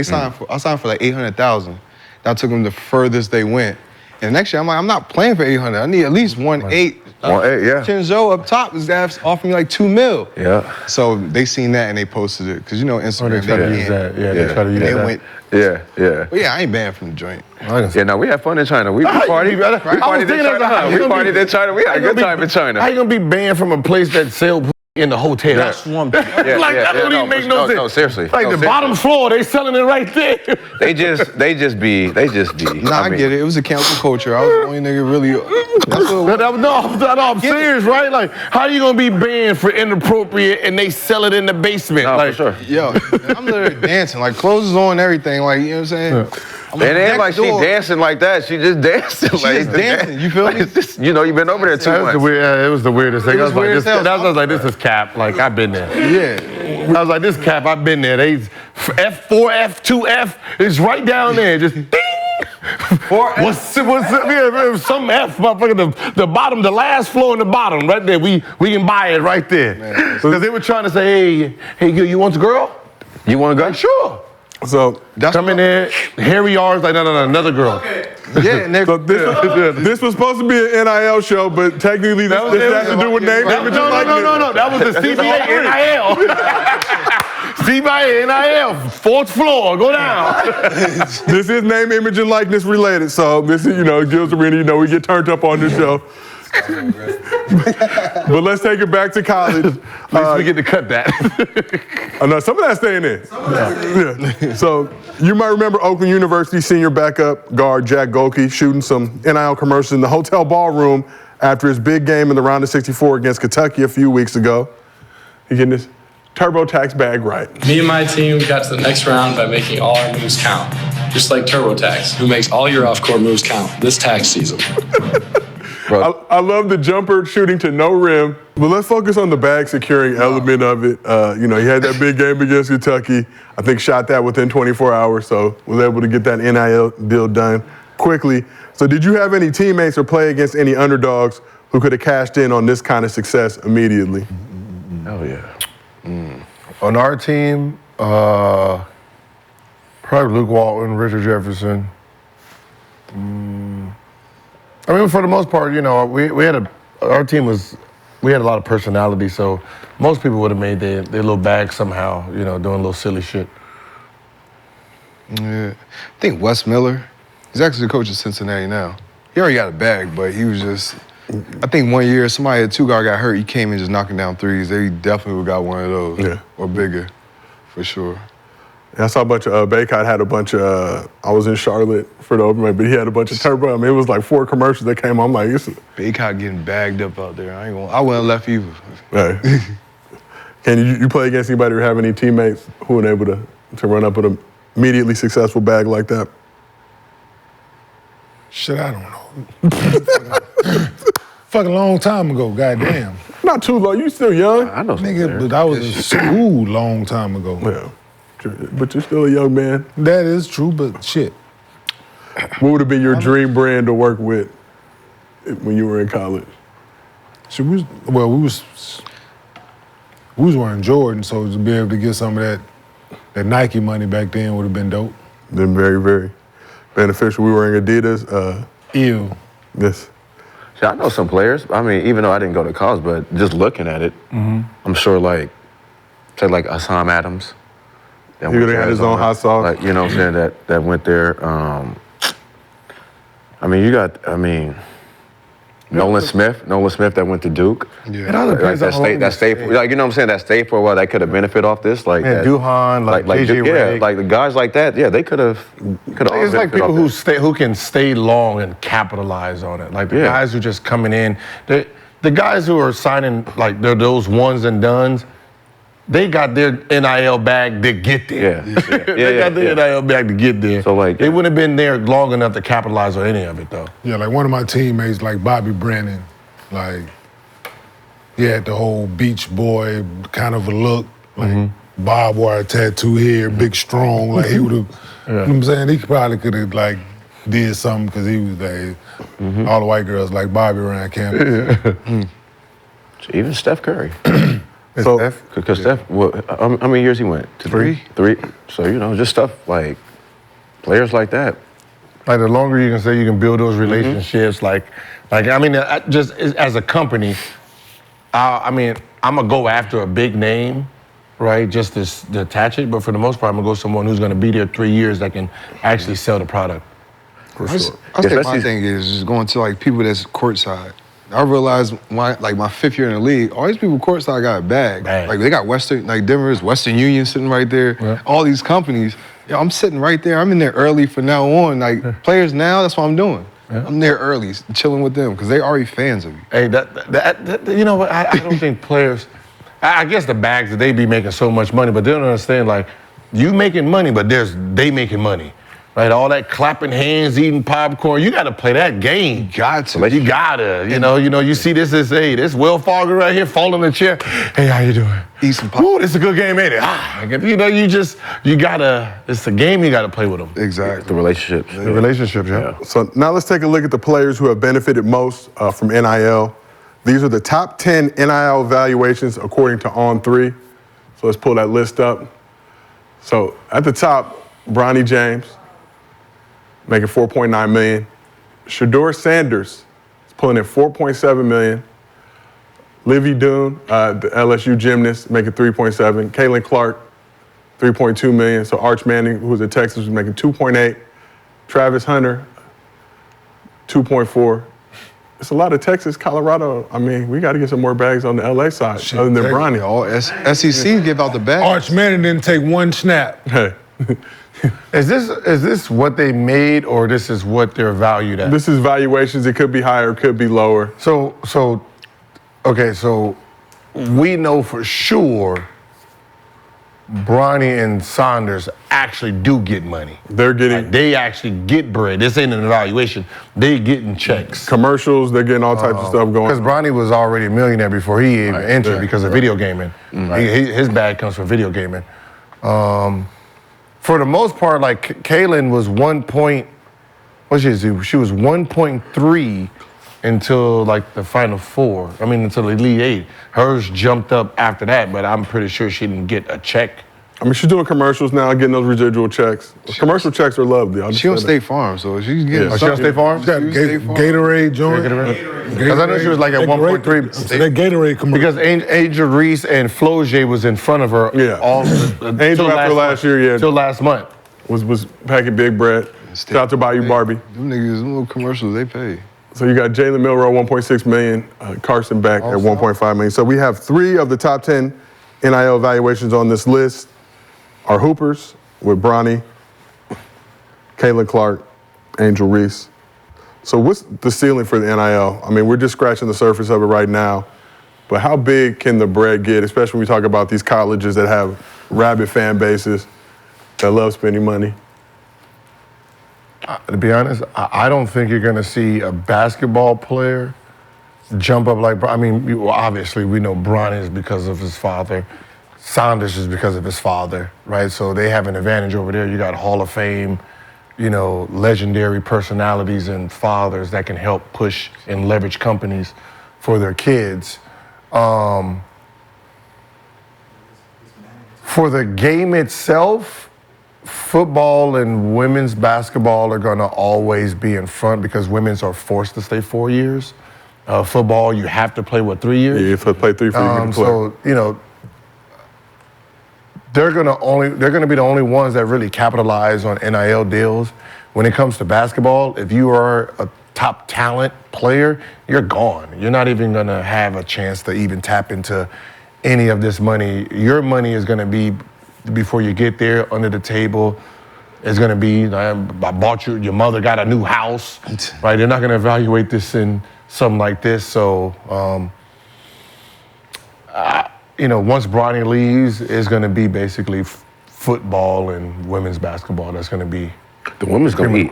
signed I signed for like 800,000. That took them the furthest they went. And next year I'm like, I'm not playing for 800. I need at least 1.8. 1.8, yeah. Chenzo up top, this guy's offering me like 2 mil. Yeah. So they seen that and they posted it because Instagram. They try to use that. Yeah, they try to use They that. went. Yeah. But yeah, I ain't banned from the joint. Yeah, no, we had fun in China. We partied in China. We partied in China. We had a good time in China. How you gonna be banned from a place that sell in the hotel? That's one thing. That don't even make no sense. No, seriously. Like the bottom floor, they selling it right there. They just be. Nah, I get it. It was a cancel culture. I was the only nigga really. That's what, I'm serious, right? Like, how you gonna be banned for inappropriate and they sell it in the basement? No, like, for sure. yo, I'm literally dancing. Like, clothes is on and everything. Like, you know what I'm saying? I'm And it ain't next like she door. dancing like that. She just dancing. She just dancing. You feel me? You've been over there too That was much. the weird, it was the weirdest thing. It was weird as hell. I was like, this is cap. Like, I've been there. Yeah. I was like, this cap, I've been there. They F4, F2F, it's right down there. Just ding. What's some F, motherfucker, the bottom, the last floor in the bottom, right there. We can buy it right there. Because they were trying to say, hey, you want the girl? You want to go? Like, sure. So Come in there, Harry R's like, no, another girl. Yeah, and they're. this was supposed to be an NIL show, but technically this has to do with name, image, and likeness. No. That was the CBA NIL. CBA NIL, fourth floor, go down. This is name, image, and likeness related. So this is, Gil's Arena, we get turned up on this show. But let's take it back to college. At least we get to cut that. No, some of that's staying in. Yeah. So you might remember Oakland University senior backup guard Jack Golke shooting some NIL commercials in the hotel ballroom after his big game in the round of 64 against Kentucky a few weeks ago. He's getting his TurboTax bag right. Me and my team got to the next round by making all our moves count. Just like TurboTax, who makes all your off-court moves count this tax season. I love the jumper shooting to no rim, but let's focus on the bag securing element of it. He had that big game against Kentucky. I think shot that within 24 hours, so was able to get that NIL deal done quickly. So did you have any teammates or play against any underdogs who could have cashed in on this kind of success immediately? Hell yeah. On our team, probably Luke Walton, Richard Jefferson. I mean, for the most part, we had our team we had a lot of personality, so most people would have made their little bag somehow, doing a little silly shit. Yeah. I think Wes Miller, he's actually the coach of Cincinnati now. He already got a bag, but he was just, I think one year somebody at two guard got hurt, he came in just knocking down threes. They definitely would have got one of those, or bigger, for sure. I saw a bunch of, Baycott had a bunch of, I was in Charlotte for the open mic, but he had a bunch of turbo. I mean, it was like 4 commercials that came on. I'm like, Baycott getting bagged up out there. I wouldn't have left either. Hey. Can you play against anybody or have any teammates who were able to run up with an immediately successful bag like that? Shit, I don't know. Fucking long time ago, goddamn. Not too long. You still young. I know. Nigga, but I was in school long time ago. Yeah. But you're still a young man. That is true, but shit. What would have been your dream brand to work with when you were in college? So we was wearing Jordan, so to be able to get some of that Nike money back then would have been dope. Been very, very beneficial. We were wearing Adidas. Ew. Yes. See, I know some players. I mean, even though I didn't go to college, but just looking at it, I'm sure say like Assam Adams. He would have had his own hot sauce. Like, you know what I'm saying, that went there. Nolan Smith that went to Duke. Yeah. It all depends on that stayed for, like, you know what I'm saying, that stayed for a while, that could have benefited off this. Like that, Duhan, like JJ Redick. like the guys like that, yeah, they could have It's like people who can stay long and capitalize on it. Like the guys who just coming in, the guys who are signing, like they're those ones and dones, they got their NIL bag to get there. They got their NIL bag to get there. So they wouldn't have been there long enough to capitalize on any of it, though. Yeah, like one of my teammates, like Bobby Brennan, like he had the whole beach boy kind of a look, like barbed wire tattoo here, big strong, like he would have. You know what I'm saying? He probably could have like did something because he was like all the white girls like Bobby around campus. Even Steph Curry. So, because Steph, how many years he went? 3? 3. So, just stuff like players like that. Like the longer you can say you can build those relationships, just as a company, I'm gonna go after a big name, right? Just to attach it, but for the most part, I'm gonna go someone who's gonna be there 3 years that can actually sell the product. for sure. I think my thing is just going to like people that's courtside. I realized my 5th year in the league, all these people courtside got a bag. Like they got Denver's Western Union sitting right there. Yeah. All these companies, I'm sitting right there. I'm in there early from now on. Like players now, that's what I'm doing. Yeah. I'm there early, chilling with them because they already fans of you. Hey, you know what? I don't think players. I guess the bags that they be making so much money, but they don't understand like you making money, but they making money. Right, all that clapping hands, eating popcorn, you gotta play that game. You gotta, you see this Will Fargo right here falling in the chair. Hey, how you doing? Eat some popcorn. Ooh, this is a good game, ain't it? You gotta, it's the game you gotta play with them. Exactly. The relationships. The relationships, yeah. So now let's take a look at the players who have benefited most from NIL. These are the top 10 NIL evaluations according to On3. So let's pull that list up. So at the top, Bronny James, making $4.9 million. Shedeur Sanders is pulling in $4.7 million. Livy Doon, the LSU gymnast, making $3.7. Caitlin Clark, $3.2 million. So Arch Manning, who's at Texas, was making $2.8. Travis Hunter, $2.4. It's a lot of Texas, Colorado. I mean, we got to get some more bags on the LA side, other than Bronny. All SEC give out the bags. Arch Manning didn't take one snap. Hey. Is this what they made, or this is what they're valued at? This is valuations. It could be higher, it could be lower. So we know for sure Bronny and Saunders actually do get money. They're getting Like, they actually get bread. This ain't an evaluation. They getting checks. commercials. They're getting all types of stuff Because going. Bronny was already a millionaire before he even entered because of video gaming. His bag comes from video gaming. For the most part, like Kaylin was 1 point. What she was 1.3 until like the Final Four. I mean, until the Elite Eight. Hers jumped up after that, but I'm pretty sure she didn't get a check. I mean, she's doing commercials now, getting those residual checks. Commercial checks are lovely. She on State Farm, so she's getting. Oh, she on State Farm? She got Gatorade joint. Because I know she was like at 1.3. That Gatorade commercial. Because Angel Reese and Floje was in front of her all Angel after last year, yeah. Till last month. Was packing big bread. Shout out to Bayou Barbie. Them niggas, them little commercials, they pay. So you got Jalen Milroe, 1.6 million, Carson Beck at 1.5 million. So we have 3 of the top 10 NIL evaluations on this list are Hoopers with Bronny, Caitlin Clark, Angel Reese. So what's the ceiling for the NIL? I mean, we're just scratching the surface of it right now, but how big can the bread get, especially when we talk about these colleges that have rabid fan bases that love spending money? To be honest, I don't think you're going to see a basketball player jump up like, I mean, obviously we know Bronny is because of his father. Saunders is because of his father, right? So they have an advantage over there. You got Hall of Fame, legendary personalities and fathers that can help push and leverage companies for their kids. For the game itself, football and women's basketball are going to always be in front because women's are forced to stay 4 years. Football, you have to play, 3 years? Yeah, you have to play 3 for you to play. So, they're gonna be the only ones that really capitalize on NIL deals. When it comes to basketball, if you are a top talent player, you're gone. You're not even gonna have a chance to even tap into any of this money. Your money is gonna be, before you get there, under the table. It's gonna be, I bought you, your mother got a new house, right? They're not gonna evaluate this in something like this. So, once Bronny leaves, it's going to be basically football and women's basketball. That's going to be The women's gonna eat.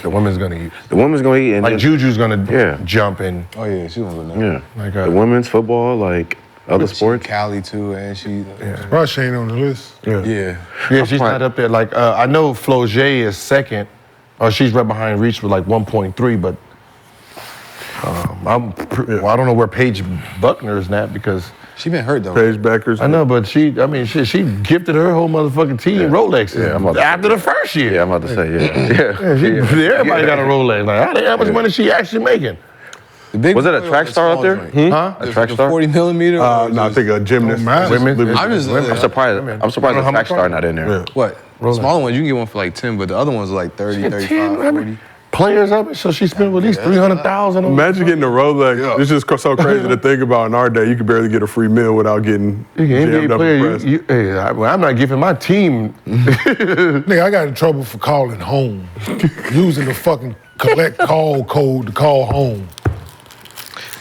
The women's going to eat. The women's gonna eat. And Like then- Juju's going to jump in. Oh yeah, she was with Yeah. Like the women's football, like other sports. Cali too, and she. Probably she ain't on the list. Yeah. Yeah, she's not up there. Like I know Floje is second, or she's right behind Reach with like 1.3, but I don't know where Paige Buckner is at because. She been hurt though. Paige Beckers. I know, but she gifted her whole motherfucking team Rolexes after the first year. Yeah, I'm about to say, Everybody got a Rolex. Like, how much money is she actually making? Was it a track star up there? Huh? A track star? 40 millimeter? No, I think a gymnast. Women. I'm just. I'm surprised. I'm surprised the track star not in there. Yeah. What? Smaller ones, you can get one for like 10, but the other ones are like 30, 35, 40. Players of it, so she spent at least $300,000 on Imagine getting a Rolex. It's just so crazy to think about. In our day, you could barely get a free meal without getting jammed up and pressed. I'm not giving my team. Nigga, I got in trouble for calling home. Using the fucking collect call code to call home.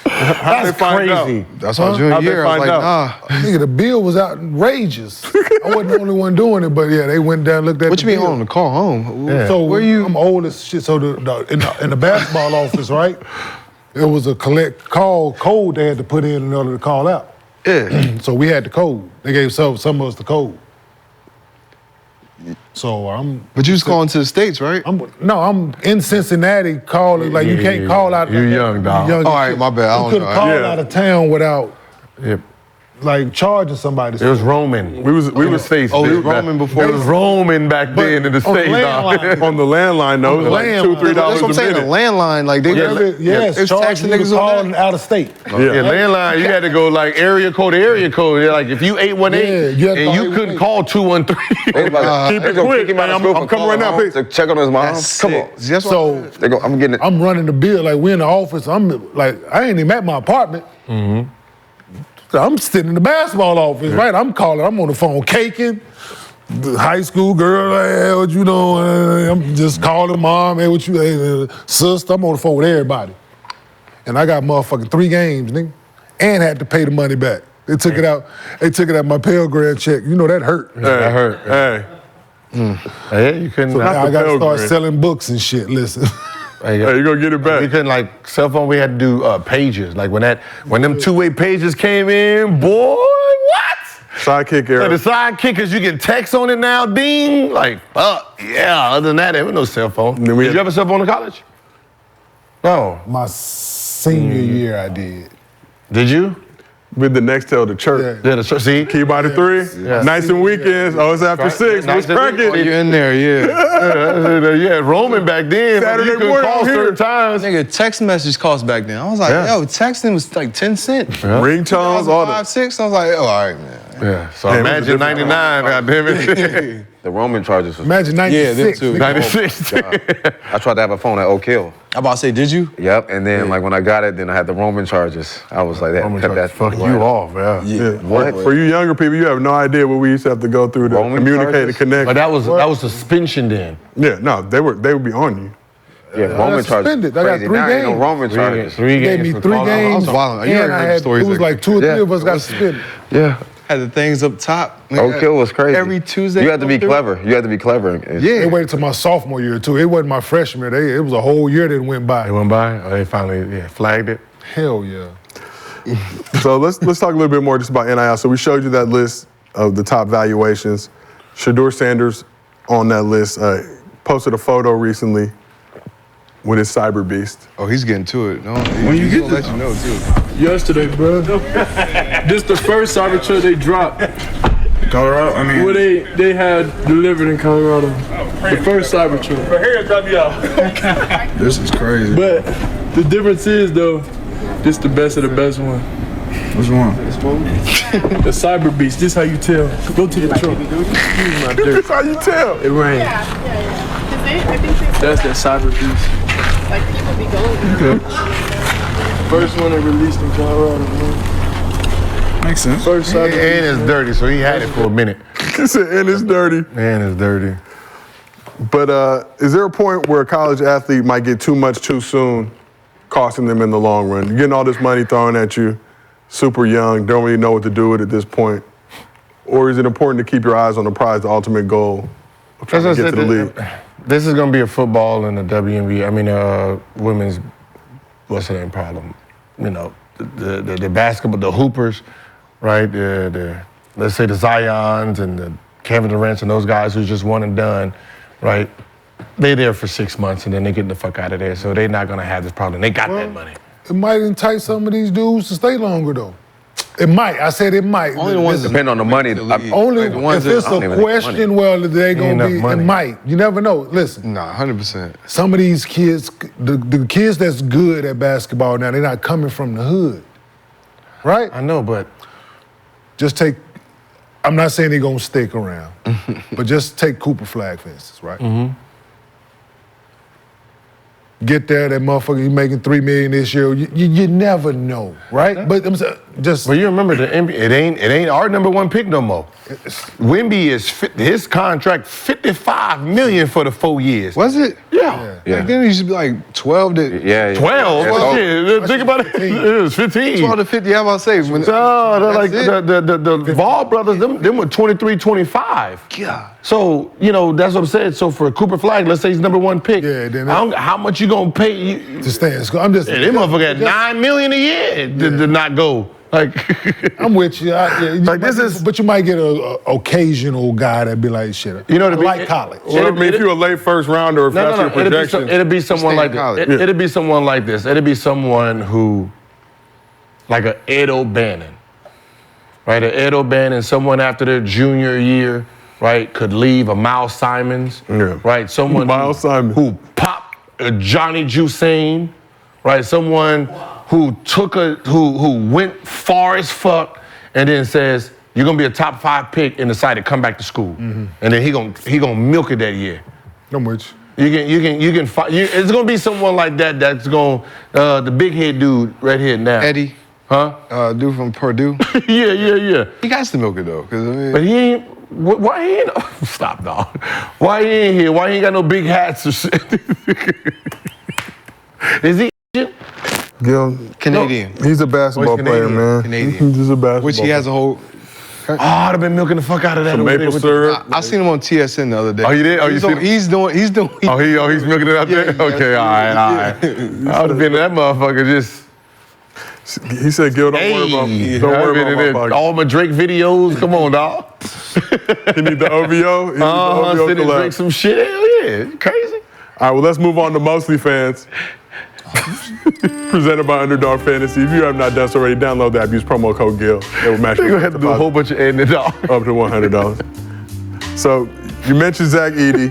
How'd they find crazy. out? That's our junior How'd they year. I was find like, out? nah. Nigga, the bill was outrageous. I wasn't the only one doing it, but yeah, they went down, looked at What the you mean bill. on the call home? So where you? I'm old as shit. So in the basketball office, right? There was a collect call code they had to put in order to call out. Yeah. So we had the code. They gave some of us the code. So But you was calling to the States, right? I'm in Cincinnati calling, like you can't call out. You're young, dog. Young All as right, shit. my bad. I You don't couldn't know. call Yeah. out of town without Yep. like charging somebody. It was Roman. We was States. Oh, it was dude. Roman before? It was Roman back then in the on the States, dog. landline. on the landline, though, it was like $2, $3 That's what I'm a saying. The minute. landline, like they Yes, they was charging taxing you to niggas on call that. out of state. Yeah, landline, you had to go like area code to area code. Yeah, like if you 818 Yeah, you had to and call you couldn't 818. call 213. They about to- Keep they it gonna quick, kick him out man. of school I'm for coming right calling now, home please. to check on his mom. That's Come sick. on. That's So I'm getting it. I'm running the bill, like we're in the office. I'm like, I ain't even at my apartment. So I'm sitting in the basketball office, right? I'm calling, I'm on the phone caking, The high school girl, hey, what you doing? I'm just calling mom, hey, what you, hey, sister, I'm on the phone with everybody. And I got motherfucking 3 games, nigga, and had to pay the money back. They took it out. They took it out my Pell Grant check. You know that hurt. Yeah, that hurt. Hey. Hey, you couldn't. So now I got to Pell start Grant. selling books and shit. Listen. Hey, you gonna get it back. We couldn't, like, cell phone, we had to do pages. Like, when them two-way pages came in, boy, what? Sidekick So era. the sidekickers, you can text on it now, ding. Like, fuck, yeah. Other than that, there was no cell phone. Then we Did had- you have a cell phone in college? No. My senior year, I did. Did you? With the Nextel to church. Yeah, see? Key by the 3. Yeah. Nights and weekends. Oh, it's after 6. Nights What's and cracking? Oh, you're in there, yeah. Yeah, Roman back then. Saturday you could morning, call I'm here. certain times. Nigga, text message cost back then. I was like, Yeah. yo, texting was like 10 cents. Ringtones, all 5, that. 6. I was like, oh, all right, man. Yeah, so Damn, it was a imagine different 99, goddammit. The Roman charges was. Imagine 96. them too. nigga. 96. I tried to have a phone at Oak Hill. I'm about to say, did you? Yep, and then like when I got it, then I had the Roman charges. I was like, that cut that Fuck you off, man. Yeah. What? For you younger people, you have no idea what we used to have to go through to Roman communicate and charges? connect. But that was suspension then. Yeah, no, they would be on you. Yeah, Roman got charges. suspended. I got Crazy. 3 Now ain't no games. Roman charges. Three Gave me for 3 calling. games. I was violent. You And heard I the had, stories it was like- like 2 or 3 Yeah. of us got suspended. Yeah. Had the things up top. Oak Hill was crazy. Every Tuesday. You had to be go through. clever. You had to be clever. They waited till my sophomore year, too. It wasn't my freshman year. It was a whole year that went by. They went by, or they finally flagged it. Hell yeah. So let's talk a little bit more just about NIL. So we showed you that list of the top valuations. Shedeur Sanders on that list posted a photo recently with his cyber beast. Oh, he's getting to it. No, When you he's get gonna to- let you know, too. Yesterday, bro. This the first Cybertruck they dropped. Colorado, I mean. What they had delivered in Colorado. The first Cybertruck. This is crazy. But the difference is though, this the best of the best one. Which one? The Cyber Beast. This how you tell. Go to the truck. Use my dirt. That's how you tell. It rained. That's that Cyber Beast. Like people be going. First one they released in Colorado, man. Makes sense. First Cyber Beast. And it's dirty, so he had it for a minute. He said, and it's dirty. And it's dirty. But is there a point where a college athlete might get too much too soon, costing them in the long run? You're getting all this money thrown at you, super young, don't really know what to do with it at this point. Or is it important to keep your eyes on the prize, the ultimate goal of trying to get to the league? This is going to be a football and a WNBA. I mean, women's, what's the name problem? You know, the basketball, the hoopers, right? Let's say the Zions and the Kevin Durant's and those guys who's just one and done, right? They're there for 6 months and then they get the fuck out of there. So they're not going to have this problem. They got that money. It might entice some of these dudes to stay longer, though. It might. I said it might. Only the ones that Depend on the money. Only Like the ones if it's I don't a even think question, well, they Ain't gonna enough be. money. It might. You never know. Listen, Nah, 100%. some of these kids, the kids that's good at basketball now, they're not coming from the hood, right? I know, but Just take. I'm not saying they're gonna stick around, but just take Cooper Flag, for instance, right? Mm-hmm. Get there, that motherfucker, you making $3 million this year. You never know, right? But I'm saying, just. you remember the NBA, it ain't our number one pick no more. Wemby is his contract $55 million for the 4 years. Was it? Yeah. Yeah. Like then it used to be like 12 to Yeah. 12? Yeah, Shit, think about it. It was 15. 12 to 50. How about say? When, No, they're like that's it. the Ball brothers, them were 23, 25. God. So, you know, that's what I'm saying. So for Cooper Flag, let's say he's number one pick. Yeah, then how much you gonna pay? You, to stay in school. I'm just. yeah, they motherfucker got $9 million a year to not go. Like, I'm with you. Like, this is- But you might get a occasional guy that be like, shit. You know, I to be- like college. Well, I mean, if you're a late first rounder, if that's your projection. It'd be someone Stay like in college. this. It'd be someone like this. It'd be someone who, like a Ed O'Bannon, right? An Ed O'Bannon, someone after their junior year, right, could leave. A Miles Simons, Yeah. right? Someone Miles Simons. who popped a Johnny Jusain, right? Someone who who went far as fuck and then says, you're gonna be a top 5 pick and decide to come back to school. Mm-hmm. And then he gonna milk it that year. I'm with you. It's gonna be someone like that that's gonna, the big head dude right here now. Edey, Huh? dude from Purdue. Yeah. He got to milk it though, because I mean, But he ain't, Why he ain't? Stop, dog. Why he ain't here? Why he ain't got no big hats or shit? Is he Asian? Gil, Canadian. he's a basketball player, Canadian. man. Canadian. He's just a basketball Which he has a whole. Oh, I'd have been milking the fuck out of that. Some over maple there with syrup. I seen him on TSN the other day. Oh, you did? Oh, you seen him? He's doing. He's milking it out there? Yeah, Okay, all right. I would have been that motherfucker just. He said, Gil, don't worry about my pocket. all my Drake videos. Come on, dog. He need the OVO. He need the OVO Send collab. Drake some shit. Hell yeah, you crazy. All right, well, let's move on to Mostly Fans. Presented by Underdog Fantasy. If you have not done so already, download the app. Use promo code GIL. It will match You're gonna have to do a whole bunch of editing, dog. up to $100. So you mentioned Zach Edey.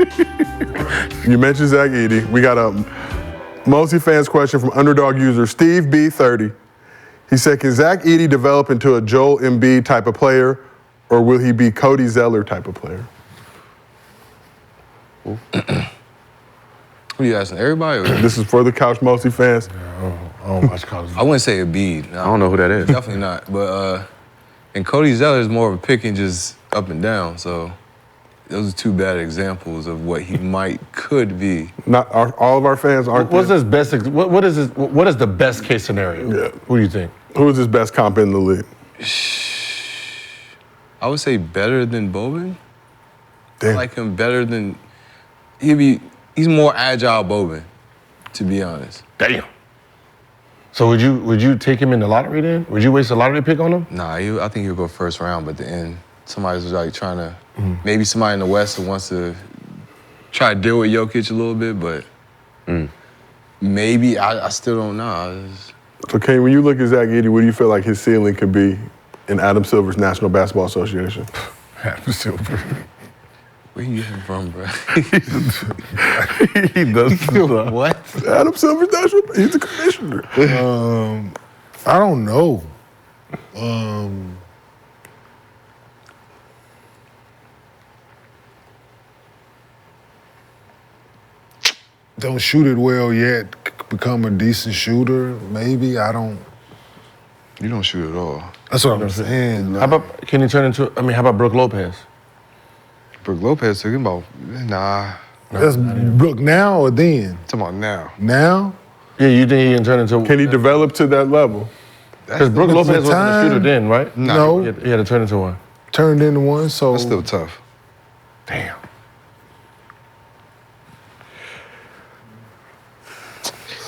We got a Mostly Fans question from Underdog user Steve B30. He said, can Zach Edey develop into a Joel Embiid type of player, or will he be Cody Zeller type of player? Who are you asking? Everybody? Or? This is for the Couch Mostly Fans. I don't watch college. I wouldn't say Embiid. No, I don't know who that is. Definitely not. But and Cody Zeller is more of a pick and just up and down. So those are two bad examples of what he could be. Not all of our fans aren't. What's his best? What is the best case scenario? Yeah. What do you think? Who is his best comp in the league? I would say better than Boban. Damn. I like him better than he's more agile Boban, to be honest. Damn. So would you take him in the lottery then? Would you waste a lottery pick on him? Nah, I think he'll go first round, but at the end, somebody's like trying to, maybe somebody in the West who wants to try to deal with Jokic a little bit, but maybe, I still don't know. So, Kane, when you look at Zach Edey, what do you feel like his ceiling could be in Adam Silver's National Basketball Association? Adam Silver. Where you getting from, bro? He does stuff. What? Adam Silver's National, he's the commissioner. I don't know. Don't shoot it well yet. Become a decent shooter, maybe. I don't. You don't shoot at all. That's what I'm saying. How about can he turn into? How about Brooke Lopez? Brooke Lopez talking about, nah. That's Brooke now or then? Talking about now. Now? Yeah, you think he can turn into? Can he develop to that level? Because Brooke Lopez wasn't a shooter then, right? No. He had to turn into one. Turned into one, so. That's still tough. Damn.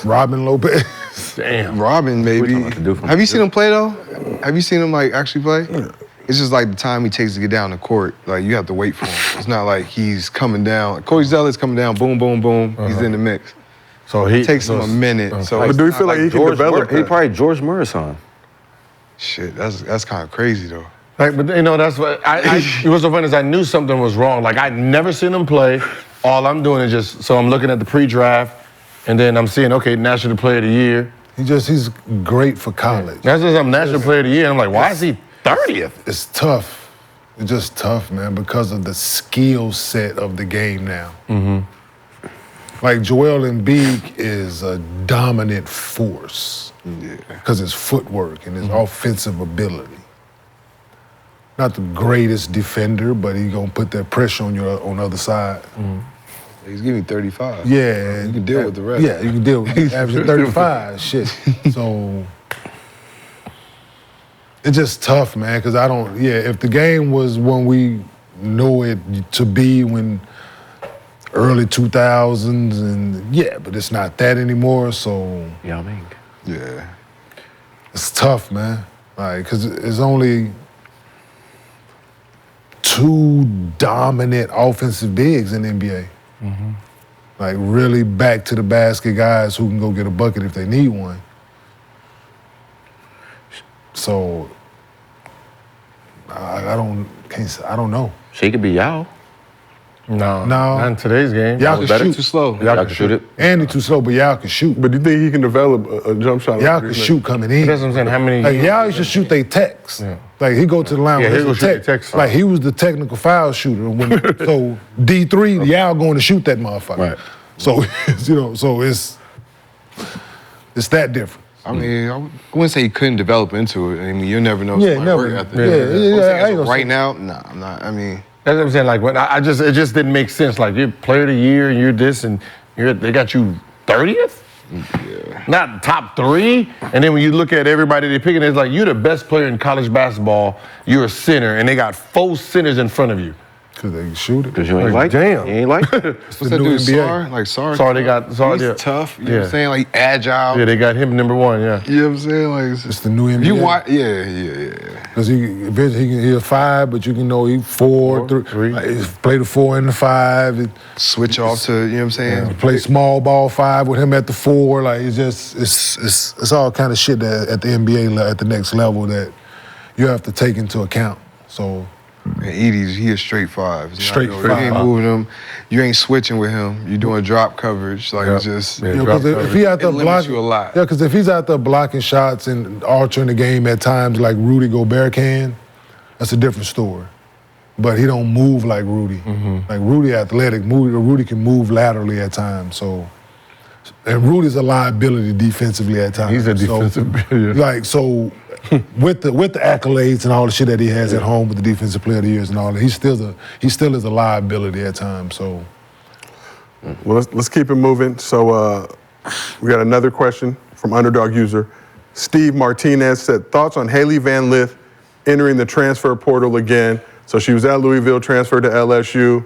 Robin Lopez. Damn. Robin, maybe. Have you seen him play though? Have you seen him like actually play? Yeah. It's just like the time he takes to get down the court. Like you have to wait for him. It's not like he's coming down. Cody Zeller's coming down, boom, boom, boom. He's in the mix. So it takes him a minute. So But do you feel like he can develop He probably George Murrison. Shit, that's kind of crazy though. Like, but you know, that's what it was so funny is I knew something was wrong. Like I'd never seen him play. All I'm doing is just so I'm looking at the pre-draft, and then I'm seeing National Player of the Year. He's great for college. That's just I'm National Player of the Year. And I'm like, why is he 30th? It's tough. It's just tough, man, because of the skill set of the game now. Like Joel Embiid is a dominant force because his footwork and his offensive ability. Not the greatest defender, but he's gonna put that pressure on you on the other side. He's giving 35. Yeah, You can deal with the rest. Yeah, you can deal with averaging 35. Shit. So it's just tough, man. Because I don't. Yeah, if the game was when we know it to be, when early 2000s, and yeah, but it's not that anymore. So Yeah, I mean. Yeah. it's tough, man. Like, because it's only two dominant offensive bigs in the NBA. Like really back to the basket guys who can go get a bucket if they need one. So I don't know. She could be Yao. No, No. not in today's game. Y'all can Better shoot. too slow. Y'all Y'all can shoot it. And he's too slow, but y'all can shoot. But do you think he can develop a jump shot? Y'all can shoot coming in. That's what I'm saying. How many? Like y'all used to shoot they techs. Yeah. Like he go to the line Yeah, with he'll his go shoot tech. the techs. Like he was the technical foul shooter. So D3, y'all going to shoot that motherfucker. Right. So so it's that different. I mean, I wouldn't say he couldn't develop into it. I mean, you'll never know. Yeah, somebody never. work ethic. Yeah, I'm saying I ain't as of gonna right say- now, nah, I'm not. I mean, That's what I'm saying. Like when it just didn't make sense. Like you're player of the year and you're this and they got you 30th. Yeah. Not top 3. And then when you look at everybody they're picking, it's like you're the best player in college basketball. You're a center, and they got 4 centers in front of you. Because they can shoot it. Because you ain't like damn. You ain't like it. What's that dude, Sar? Like Sar? They got Sar. He's tough. You know what I'm saying? Like agile. Yeah, they got him number 1. Yeah. You know what I'm saying? Like it's the new NBA. You watch? Yeah. Because he's 5, but you can know he's 4, 3. Like, play the 4 and the 5. Switch off to, you know what I'm saying? Play small ball 5 with him at the 4. Like it's all kind of shit that at the NBA at the next level that you have to take into account. So. And Edey's, he a straight 5. Straight 5. You ain't moving him. You ain't switching with him. You doing drop coverage. Like it's just. Because if he out there blocking you a lot. Yeah, because if he's out there blocking shots and altering the game at times like Rudy Gobert can, that's a different story. But he don't move like Rudy. Like Rudy athletic. Rudy can move laterally at times. So, and Rudy's a liability defensively at times. He's a defensive So with the accolades and all the shit that he has at home with the defensive player of the years and all that, he still is a liability at times. So, well, let's keep it moving. So we got another question from Underdog user Steve Martinez said thoughts on Hailey Van Lith entering the transfer portal again. So she was at Louisville, transferred to LSU.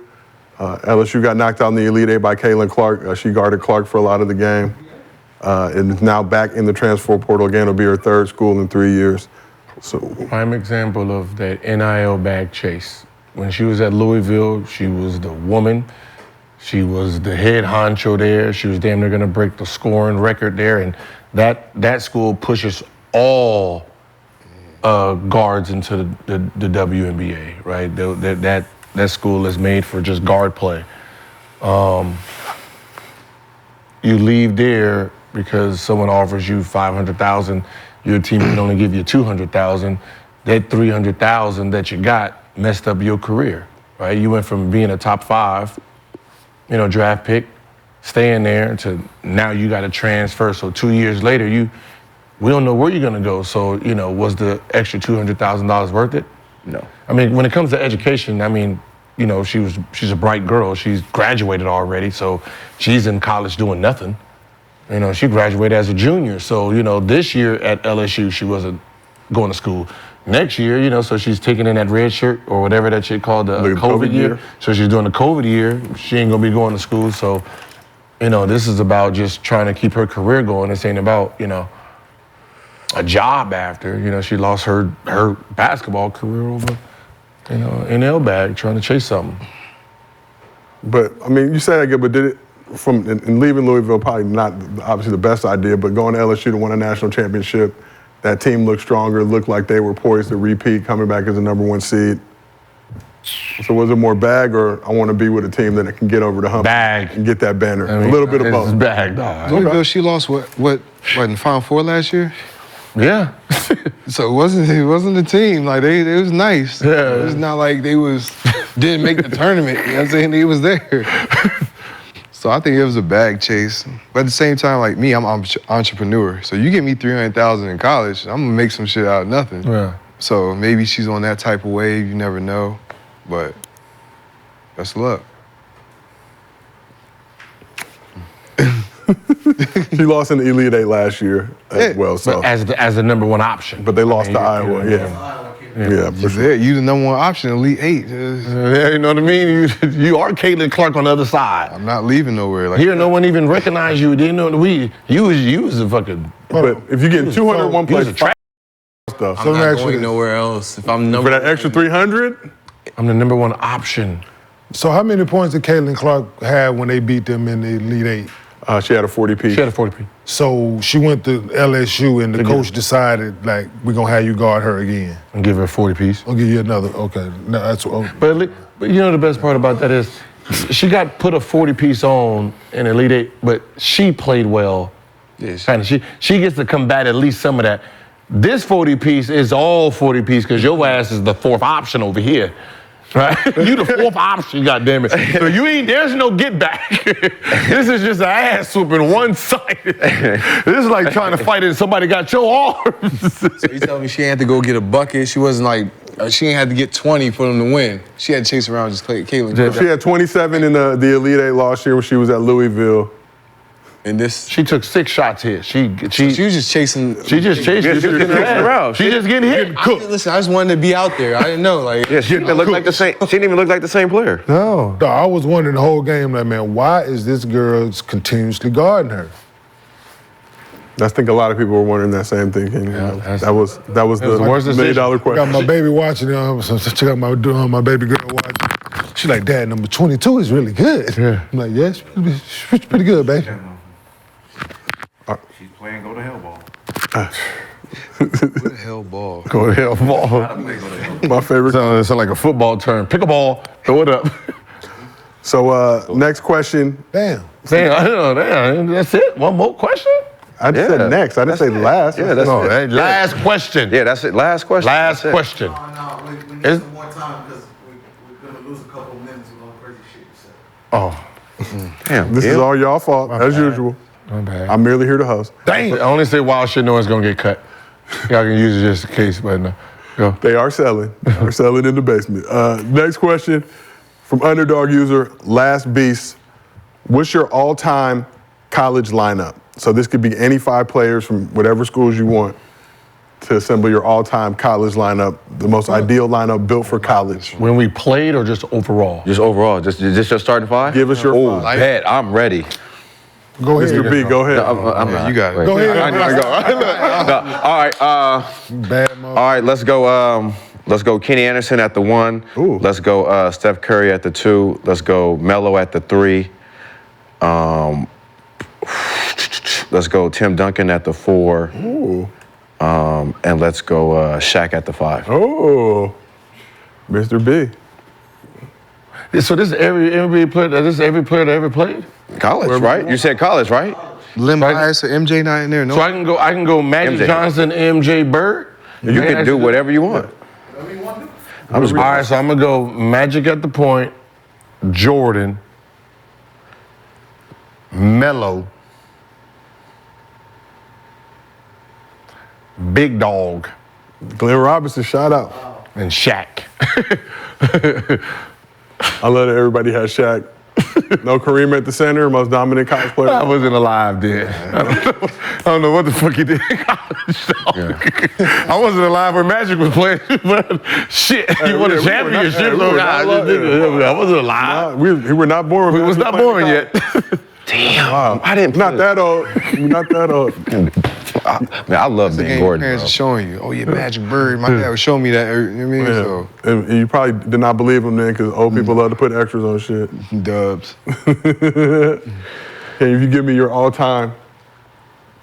LSU got knocked out in the Elite Eight by Caitlin Clark. She guarded Clark for a lot of the game. And is now back in the transfer portal again. It'll be her 3rd school in 3 years. So prime example of that NIL bag chase. When she was at Louisville, she was the woman. She was the head honcho there. She was damn near going to break the scoring record there. And that school pushes all guards into the WNBA, right? That school is made for just guard play. You leave there because someone offers you $500,000, your team can only give you $200,000. That $300,000 that you got messed up your career, right? You went from being a top 5, draft pick, staying there, to now you got to transfer. So 2 years later, we don't know where you're gonna go. So was the extra $200,000 worth it? No. I mean, when it comes to education, she's a bright girl. She's graduated already, so she's in college doing nothing. She graduated as a junior. So, this year at LSU, she wasn't going to school. Next year, so she's taking in that red shirt or whatever that shit called the COVID year. So she's doing the COVID year. She ain't gonna be going to school. So, this is about just trying to keep her career going. This ain't about, a job after. She lost her basketball career over, NIL bag, trying to chase something. But, you say that good, but did it, in leaving Louisville, probably not obviously the best idea, but going to LSU to win a national championship, that team looked stronger, looked like they were poised to repeat, coming back as the number 1 seed. So was it more bag, or I want to be with a team that can get over the hump and get that banner? A little bit of both. Bag, dog. Louisville, she lost what in the Final Four last year? Yeah. So it wasn't the team. Like it was nice. Yeah. It was not like they didn't make the tournament. You know what I'm saying? They was there. So I think it was a bag chase. But at the same time, like me, I'm an entrepreneur. So you give me $300,000 in college, I'm gonna make some shit out of nothing. Yeah. So maybe she's on that type of wave. You never know. But that's luck. She lost in the Elite Eight last year as well. So as the number 1 option. But they lost to Iowa. Yeah, for sure. You the number 1 option, Elite Eight. Yeah, you know what I mean? You are Caitlin Clark on the other side. I'm not leaving nowhere. Like Here, no one even recognized you. Didn't know you was a fucking. But if you get 201 plays, stuff. I'm not going nowhere else. If I'm For that extra 300, I'm the number 1 option. So how many points did Caitlin Clark have when they beat them in the Elite Eight? She had a 40-piece. She had a 40-piece. So she went to LSU and the coach decided, like, we're going to have you guard her again. And give her a 40-piece. I'll give you another, okay. No, that's But the best part about that is she got put a 40-piece on in Elite Eight, but she played well. Yeah, she gets to combat at least some of that. This 40-piece is all 40-piece because your ass is the 4th option over here. Right? You the 4th option, goddammit. So there's no get back. This is just an ass whooping one-sided. This is like trying to fight it and somebody got your arms. So you telling me she had to go get a bucket? She wasn't like she ain't had to get 20 for them to win. She had to chase around just Caitlin. She had 27 in the Elite Eight last year when she was at Louisville. And this, she took 6 shots here. She was just chasing. She just chased. Yeah, she was getting around. She just getting hit. Listen, I just wanted to be out there. I didn't know, like. Yeah, she didn't look like the same. She didn't even look like the same player. No. No, I was wondering the whole game, like, man, why is this girl continuously guarding her? I think a lot of people were wondering that same thing. That was the $1 million I question. got my baby watching, so check out my baby girl watching. She's like, Dad, number 22 is really good. Yeah. I'm like, yeah, she's pretty good, baby. She's playing go to hell ball. What the hell ball? Go to hell ball. My favorite. Sounds like a football term. Pick a ball, throw it up. So next question. Damn. Damn, I don't know. Damn, that's it. One more question. I just said next. I didn't say last. Yeah, that's No, it. last question. Yeah, that's it. Last question. Last That's it. question. No, we need some more time because we're going to lose a couple of minutes with all crazy shit. So. Oh, Damn. This is all y'all fault, as usual. my bad. I'm merely here to host. Dang. I only say wild shit. No one's gonna get cut. Y'all can use it just in case, but no. Go. They are selling. They're selling in the basement. Next question from Underdog user Last Beast. What's your all-time college lineup? So this could be any 5 players from whatever schools you want to assemble your all-time college lineup, the most ideal lineup built for college. When we played or just overall? Just overall. Just your starting 5? Give us your 5. Bet. I'm ready. Go ahead. Mr. B, go ahead. I'm You got it. Go ahead. I go. All right. Bad mode. All right. Let's go. Let's go. Kenny Anderson at the 1. Ooh. Let's go. Steph Curry at the 2. Let's go. Melo at the 3. Let's go. Tim Duncan at the 4. Ooh. And let's go. Shaq at the 5. Oh, Mr. B. So this is every NBA player. This is every player that ever played. College, right? You said college, right? Lim Bias or MJ not in there, no? So I can go Magic MJ. Johnson, MJ Bird. You can do whatever you want. All right, so I'm gonna go Magic at the point, Jordan, Melo, Big Dog, Glenn Robinson, shout out. and Shaq. I love that everybody has Shaq. No Kareem at the center, most dominant college player. I wasn't alive then. I don't know what the fuck he did in college. I wasn't alive when Magic was playing, but shit, he won a championship. I wasn't alive. We were not born. We was not born yet. Damn. Wow. I didn't. Not that old. Not that old. Man, I love The Ben game Gordon. parents Bro. are showing you. Oh, yeah, Magic Bird. My dad was showing me that. You know what I mean? Yeah. So, And you probably did not believe him then because old people love to put extras on shit. dubs. Hey, if you give me your all-time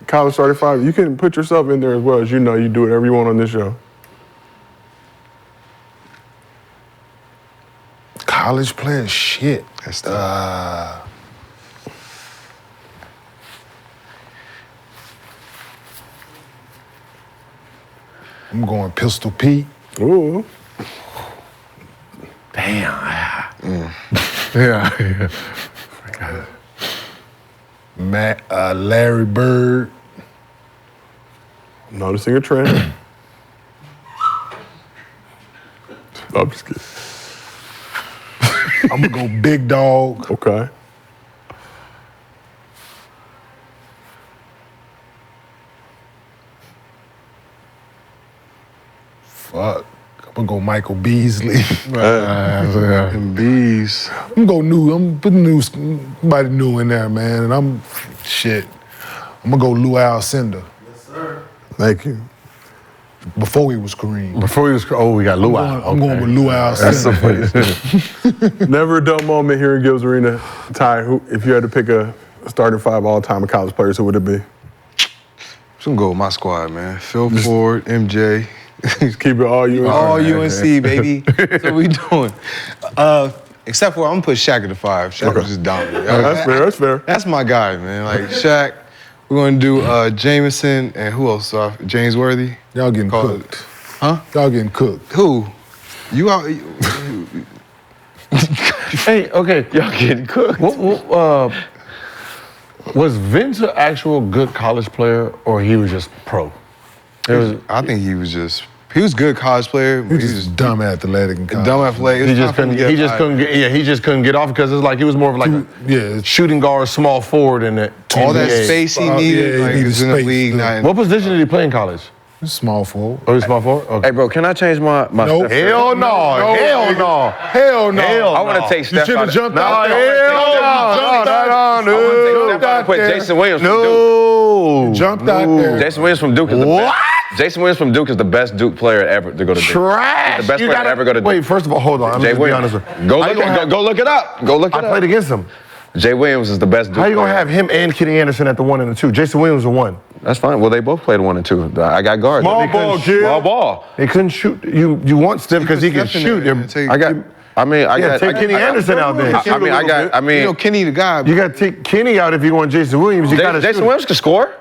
college starting 5, you can put yourself in there as well. As you know, you do whatever you want on this show. College playing shit. That's tough. I'm going Pistol Pete. Ooh. Damn. Yeah. Larry Bird. Noticing a trend. I'm just kidding. I'm gonna go Big Dog. Okay. Fuck. I'm gonna go Michael Beasley. And bees. I'm gonna put somebody new in there, man. And I'm gonna go Lou Alcindor. Yes, sir. Thank you. Before he was Kareem. Before he was, we got Lou out. I'm going with Lou Alcindor. Never a dull moment here in Gibbs Arena. Ty, if you had to pick a starting 5 all-time college players, who would it be? I'm gonna go with my squad, man. Phil Ford, MJ. Just keep it all UNC. All UNC, baby. That's what we doing. Except for I'm gonna put Shaq at the 5. Shaq was just dominant. That's fair. That's fair. That's my guy, man. Like Shaq. We're gonna do Jameson and who else? James Worthy. Y'all getting Call cooked. Huh? Y'all getting cooked. Who? You out? Hey, okay. Y'all getting cooked. Was Vince an actual good college player or he was just pro? I think he was just He was a good college player. He was just dumb athletic and dumb athletic. He just couldn't get off because it's like he was more of like a shooting guard, small forward in the all that NBA. space he needed. Like, he was in the league. What position did he play in college? Small forward. Oh, he's small forward? Okay. Hey, bro, can I change my Nope. Hell no. Hell no. Hell no. I want to take Steph out. Jumped No, out there. I want to put Jason Williams from Duke. Jumped out there. Jason Williams from Duke is the best. Jason Williams from Duke is the best Duke player ever to go to Duke. Trash. The best player to ever go to Duke. Wait, first of all, hold on. I'm Jay just be honest Williams. with you. Go look it up. Go look it up. I played against him. Jay Williams is the best Duke How you gonna player. have him and Kenny Anderson at the 1 and the 2? Jason Williams the 1. That's fine. Well, they both played 1 and 2. I got guards. Small ball, kid. Small ball. They couldn't shoot. You want Steph because he can shoot. I got Take Kenny Anderson out there. I mean, Kenny the guy. You got to take Kenny out if you want Jason Williams. You got to Jason Williams can score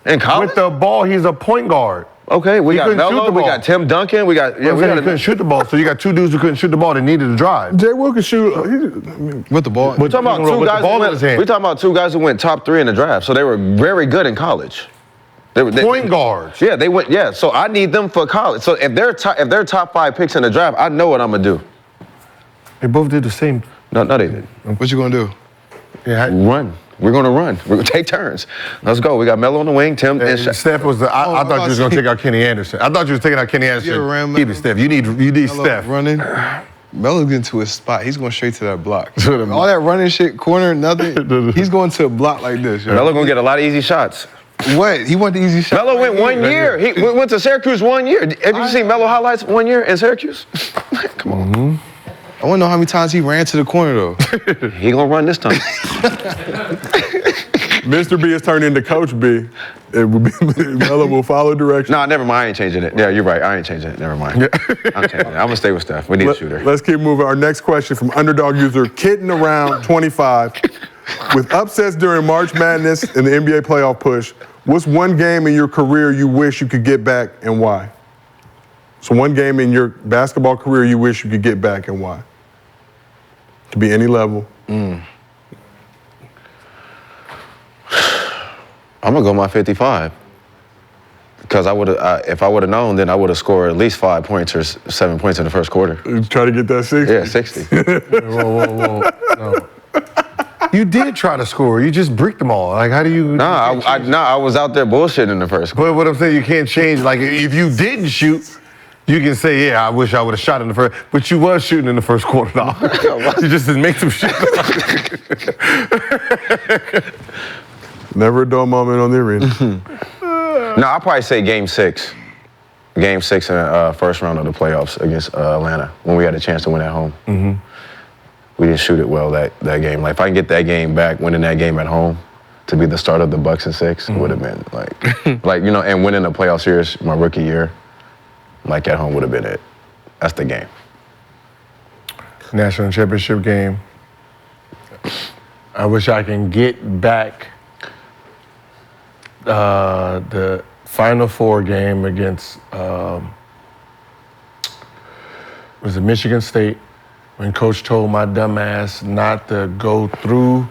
in college. With the ball, he's a point guard. Okay, we He got couldn't shoot Melo, the we ball. got Tim Duncan, we got He couldn't shoot the ball, so you got two dudes who couldn't shoot the ball that needed to drive. Jay Will can shoot. With the ball. We're talking about two guys who went top 3 in the draft, so they were very good in college. Point guards. Yeah, they went. Yeah, so I need them for college. So if they're top 5 picks in the draft, I know what I'm gonna do. They both did the same. No, they didn't. What you gonna do? Yeah, run. We're gonna run. We're gonna take turns. Let's go. We got Melo on the wing. Tim and Steph was the. I thought you was gonna take out Kenny Anderson. I thought you was taking out Kenny Anderson. Keep it, Steph. You need Melo Steph running. Melo's getting to his spot. He's going straight to that block. All that running shit, corner, nothing. He's going to a block like this. Melo gonna get a lot of easy shots. What? He went the easy shot. Melo went 1 year. He went to Syracuse 1 year. Have you seen Melo highlights 1 year in Syracuse? Come on. I want to know how many times he ran to the corner though. He gonna run this time. Mr. B has turned into Coach B. It will be Melo will follow direction. Nah, never mind. I ain't changing it. Yeah, you're right. I ain't changing it. Never mind. I'm changing it. I'm gonna stay with Steph. We need a shooter. Let's keep moving. Our next question from underdog user Kitten Around 25. With upsets during March Madness and the NBA playoff push, what's one game in your career you wish you could get back and why? So one game in your basketball career you wish you could get back and why? Could be any level. I'm gonna go my 55 because I would have. If I would have known, then I would have scored at least 5 points or 7 points in the first quarter. Try to get that 60. Yeah, 60. Whoa. No. You did try to score. You just bricked them all. Like, how do you? I was out there bullshitting in the first quarter. But what I'm saying, you can't change. Like, if you didn't shoot, you can say, yeah, I wish I would have shot in the first. But you was shooting in the first quarter, though. You just didn't make some shit. Never a dull moment on the arena. No, I'll probably say Game 6. Game 6 in the first round of the playoffs against Atlanta when we had a chance to win at home. Mm-hmm. We didn't shoot it well that game. Like, if I can get that game back, winning that game at home to be the start of the Bucks in 6, it would have been like, and winning the playoff series my rookie year, like at home would have been it. That's the game. National championship game. I wish I can get back the Final Four game against was it Michigan State when Coach told my dumb ass not to go through.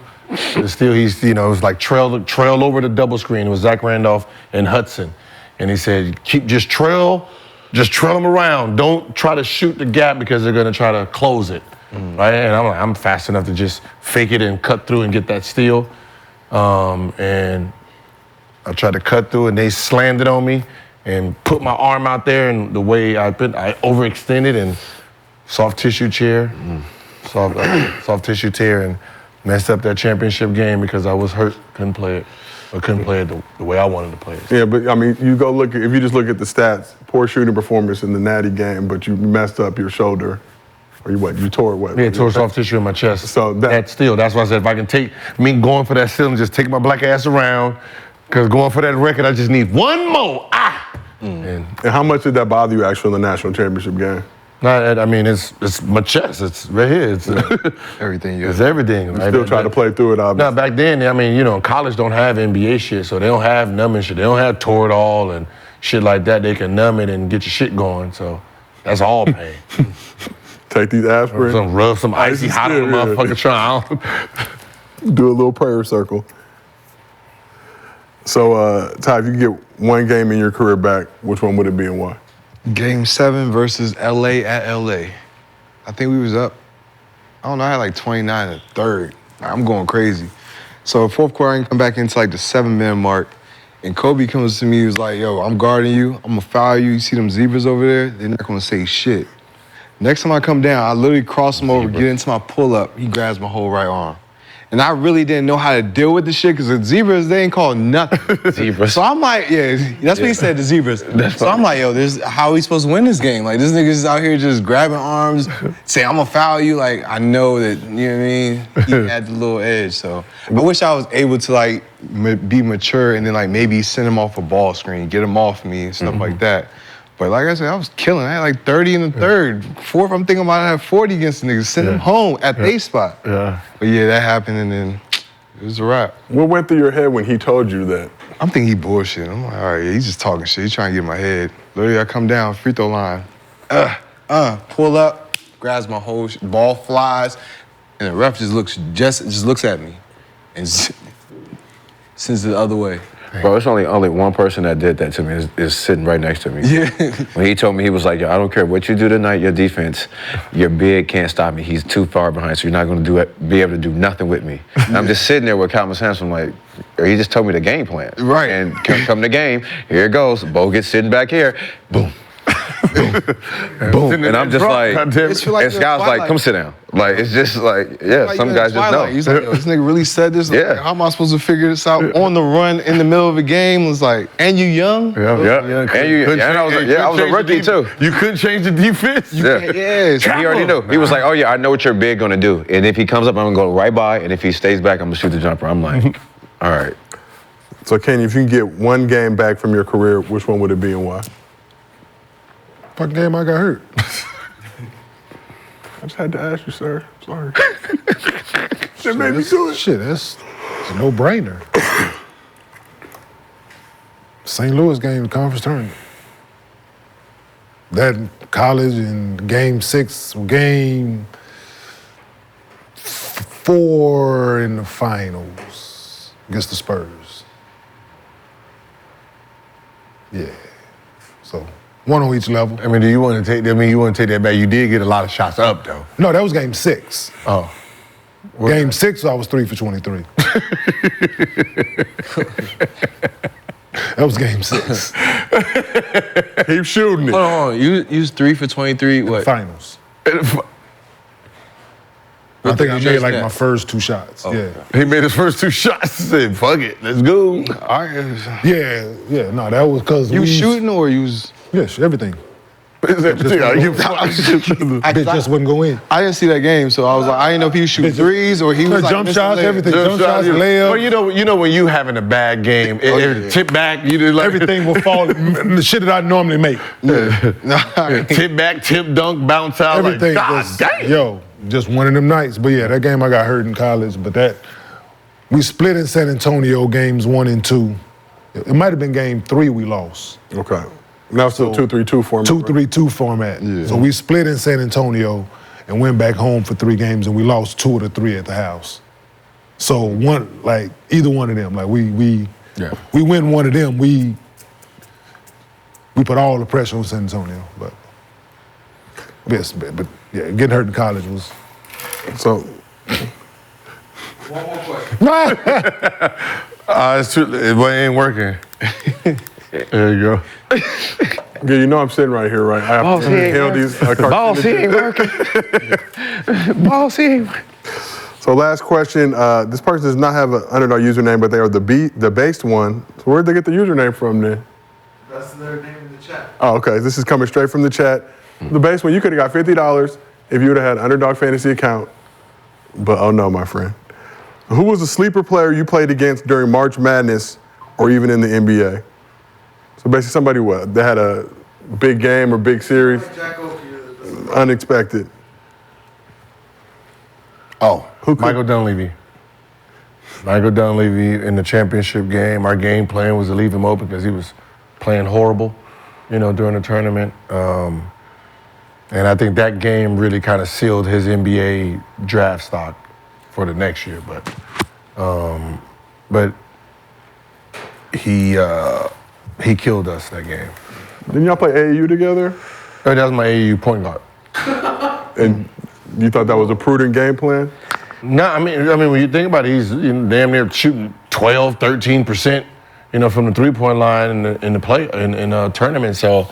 Still, he's it was like trail over the double screen. It was Zach Randolph and Hudson, and he said just trail them around. Don't try to shoot the gap because they're gonna try to close it, right? And I'm like, I'm fast enough to just fake it and cut through and get that steal, and I tried to cut through and they slammed it on me and put my arm out there, and the way I overextended and soft tissue tear, soft tissue tear, and messed up that championship game because I was hurt, couldn't play it the way I wanted to play it. Yeah, but I mean, if you just look at the stats, poor shooting performance in the Natty game, but you messed up your shoulder, or you tore what? Yeah, tore soft tissue in my chest. So that steal, that's why I said if I can take me going for that steal and just take my black ass around, because going for that record, I just need one more. And how much did that bother you actually in the national championship game? I mean, it's my chest. It's right here. It's everything. It's everything. You still try to play through it, obviously. No, back then, I mean, college don't have NBA shit, so they don't have numbing shit. They don't have Toradol and shit like that. They can numb it and get your shit going. So that's all pain. Take these aspirin. Rub some icy hot on the motherfucker trying. Do a little prayer circle. So, Ty, if you could get one game in your career back, which one would it be and why? Game 7 versus LA at LA. I think we was up. I don't know, I had like 29 in the third. I'm going crazy. So fourth quarter, I can come back into like the 7-minute mark. And Kobe comes to me, he was like, yo, I'm guarding you. I'm gonna foul you. You see them zebras over there? They're not gonna say shit. Next time I come down, I literally cross him over, get into my pull-up. He grabs my whole right arm. And I really didn't know how to deal with the shit because the zebras, they ain't called nothing. Zebras. So I'm like, yeah, that's what he said, the zebras. So I'm like, yo, how are we supposed to win this game? Like, this nigga's out here just grabbing arms, saying, I'm gonna foul you. Like, I know that, you know what I mean? He had the little edge, so. I wish I was able to, like, be mature and then, like, maybe send him off a ball screen, get him off me and stuff like that. But like I said, I was killing. I had like 30 in the third. Fourth, I'm thinking about I have 40 against the niggas. Send them home at their spot. Yeah. But yeah, that happened and then it was a wrap. What went through your head when he told you that? I'm thinking he bullshit. I'm like, all right, he's just talking shit. He's trying to get in my head. Literally, I come down, free throw line. Pull up, grabs my whole ball flies, and the ref just looks at me and sends it the other way. Bro, it's only one person that did that to me is sitting right next to me. Yeah. When he told me, he was like, yo, I don't care what you do tonight, your defense, your big can't stop me. He's too far behind, so you're not going to be able to do nothing with me. And I'm just sitting there with Calvin Sampson, like, he just told me the game plan. Right. And come the game, here it goes. Bo gets sitting back here, boom. Boom. And I'm just like, and Scott's like, come sit down. Like, it's just like, yeah, like some guys just know. He's like, yo, this nigga really said this? Like, Yeah. how am I supposed to figure this out on the run in the middle of a game? It was like, and you young? Yeah. And I was a rookie too. You couldn't change the defense? Yes. He already knew. He was like, oh yeah, I know what you're big gonna do. And if he comes up, I'm gonna go right by. And if he stays back, I'm gonna shoot the jumper. I'm like, all right. So Kenny, if you can get one game back from your career, which one would it be and why? Fucking game I got hurt. I just had to ask you, sir. Sorry. That made me do it. Shit, that's a no-brainer. St. Louis game, conference tournament. That in college and game 4 in the finals against the Spurs. Yeah. So one on each level. I mean, you want to take that back? You did get a lot of shots up, though. No, that was game 6. Oh. Game 6, I was 3 for 23. That was game 6. Keep shooting it. Hold on. You was 3 for 23, what? Finals. I think I made like my first 2 shots. Oh. Yeah. He made his first 2 shots. He said, fuck it, let's go. Yeah. No, that was because you was shooting or you was? Yes, everything. Bitch just wouldn't go in. I didn't see that game, so I was like, I didn't know if he was shooting threes or he was like jump shots, everything. Jump shots, layup. Well, you know when you having a bad game, tip back, you just like everything will fall. The shit that I normally make. Tip back, tip dunk, bounce out. Everything. Like, God damn. Yo, just one of them nights. But yeah, that game I got hurt in college. But we split in San Antonio games 1 and 2. It might have been game 3 we lost. Okay. Now still 2-3-2 format. 2-3-2 format. Yeah. So we split in San Antonio and went back home for 3 games, and we lost 2 of the 3 at the house. So either one of them, like we win one of them, we put all the pressure on San Antonio. But yes, but yeah, getting hurt in college was so. One more question. It's true. It ain't working. There you go. Yeah, you know I'm sitting right here, right? I have to inhale these. Boss, he ain't working. Boss, he ain't working. So last question. This person does not have an underdog username, but they are the based one. So where'd they get the username from then? That's their name in the chat. Oh, okay. This is coming straight from the chat. The base one, you could have got $50 if you would have had an underdog fantasy account. But oh no, my friend. Who was the sleeper player you played against during March Madness or even in the NBA? So basically somebody that had a big game or big series, unexpected. Oh, Michael Dunleavy. Michael Dunleavy in the championship game. Our game plan was to leave him open because he was playing horrible, during the tournament. And I think that game really kind of sealed his NBA draft stock for the next year. But he killed us that game. Didn't y'all play AAU together? Oh, that was my AAU point guard. And you thought that was a prudent game plan? No, I mean, when you think about it, he's damn near shooting 12, 13%, from the three-point line in the tournament. So,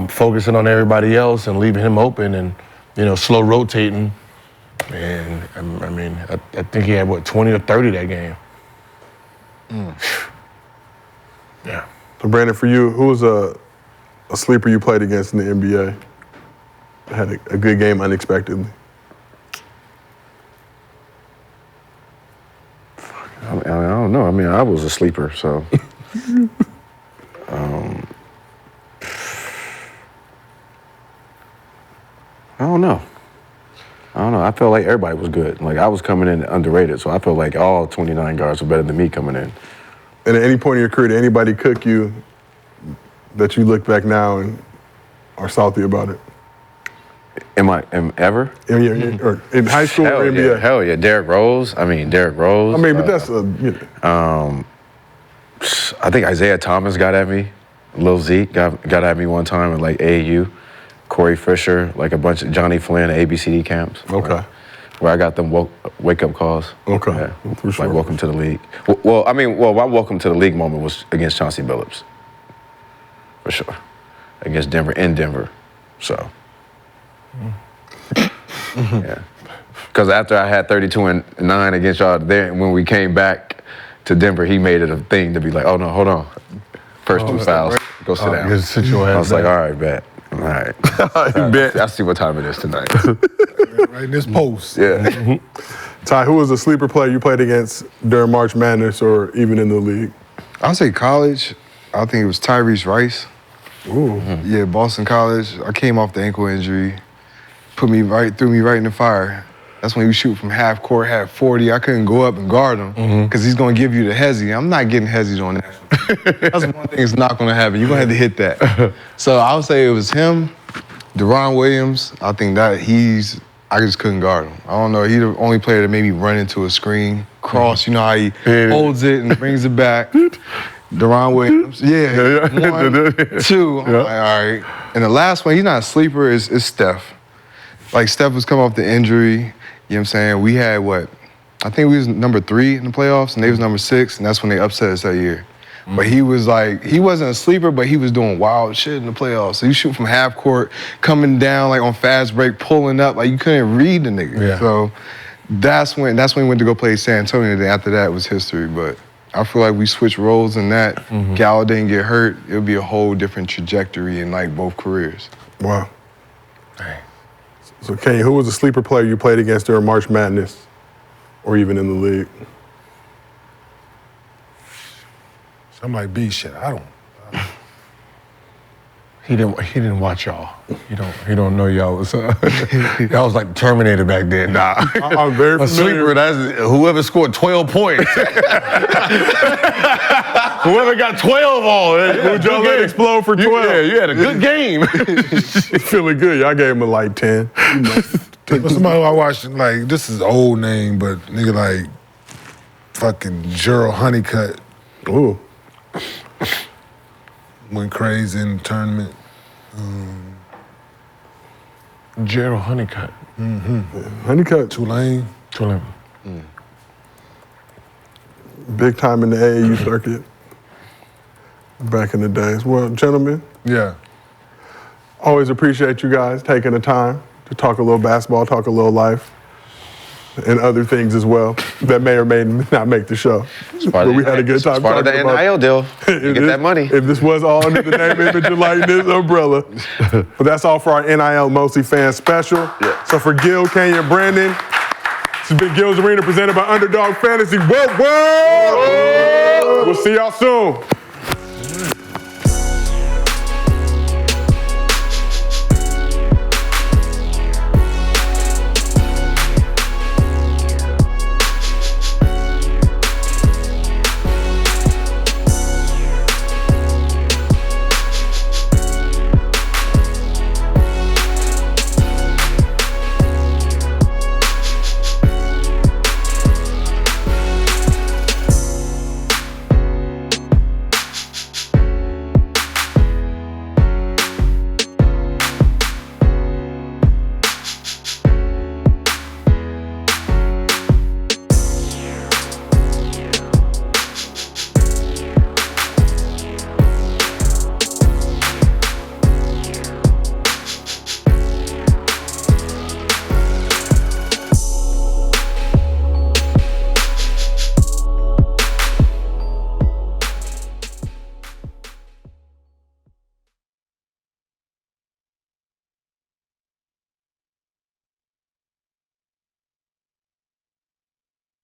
focusing on everybody else and leaving him open and, slow rotating. And I think he had 20 or 30 that game. Yeah. So Brandon, for you, who was a sleeper you played against in the NBA? Had a good game unexpectedly. I don't know. I mean, I was a sleeper, so. I don't know. I felt like everybody was good. Like, I was coming in underrated, so I felt like all 29 guards were better than me coming in. And at any point in your career, did anybody cook you that you look back now and are salty about it? Ever? Or in high school or NBA? Yeah, hell yeah. Derrick Rose. But that's I think Isaiah Thomas got at me. Lil Zeke got at me one time at like AAU. Corey Fisher, like a bunch of Johnny Flynn, ABCD camps. Okay. Where I got them wake-up calls. Okay. Yeah. For sure. Like, welcome to the league. Well, my welcome to the league moment was against Chauncey Billups. For sure. Against Denver, in Denver. So. Yeah. Because after I had 32-9 against y'all there, when we came back to Denver, he made it a thing to be like, oh no, hold on. First two fouls, go sit down. I was like, all right, bet. All right. I see what time it is tonight. Right in this post. Yeah. Ty, who was a sleeper player you played against during March Madness or even in the league? I'll say college. I think it was Tyrese Rice. Ooh. Yeah, Boston College. I came off the ankle injury. Threw me right in the fire. That's when he was shooting from half court, had 40. I couldn't go up and guard him because he's going to give you the hezzy. I'm not getting hezzies on that. That's one thing that's not going to happen. You're going to have to hit that. So I would say it was him, Deron Williams. I think that I just couldn't guard him. I don't know. He's the only player that made me run into a screen, cross. You know how he holds it and brings it back. Deron Williams. Yeah. 1, 2. I'm like, all right. And the last one, he's not a sleeper, is Steph. Like, Steph was coming off the injury. You know what I'm saying? We had I think we was number 3 in the playoffs, and they was number 6, and that's when they upset us that year. But he was like, he wasn't a sleeper, but he was doing wild shit in the playoffs. So you shoot from half court, coming down like on fast break, pulling up, like you couldn't read the nigga. Yeah. So that's when he went to go play San Antonio. Then after that was history. But I feel like we switched roles in that. Gallo didn't get hurt. It would be a whole different trajectory in like both careers. Wow. So, Kane, who was a sleeper player you played against during March Madness or even in the league? I'm like, B shit, I don't. He didn't watch y'all. He don't know y'all was y'all was like Terminator back then. Nah. I'm very familiar. A sleeper, that's whoever scored 12 points. Whoever got 12 on. Would y'all let explode for 12? Yeah, you had a good game. Feeling good. Y'all gave him like 10. But somebody I watched, like, this is an old name, but nigga like fucking Gerald Honeycutt. Ooh. Went crazy in the tournament. Gerald Honeycutt. Honeycutt. Tulane. Big time in the AAU circuit back in the days. Well, gentlemen. Yeah. Always appreciate you guys taking the time to talk a little basketball, talk a little life, and other things as well that may or may not make the show. But we had a good time. It's part of the NIL deal. You get that money. If this was all under the name, image, and likeness umbrella. But that's all for our NIL Mostly Fans special. Yeah. So for Gil, Kanye, and Brandon, this has been Gil's Arena presented by Underdog Fantasy. Whoa, whoa! We'll see y'all soon.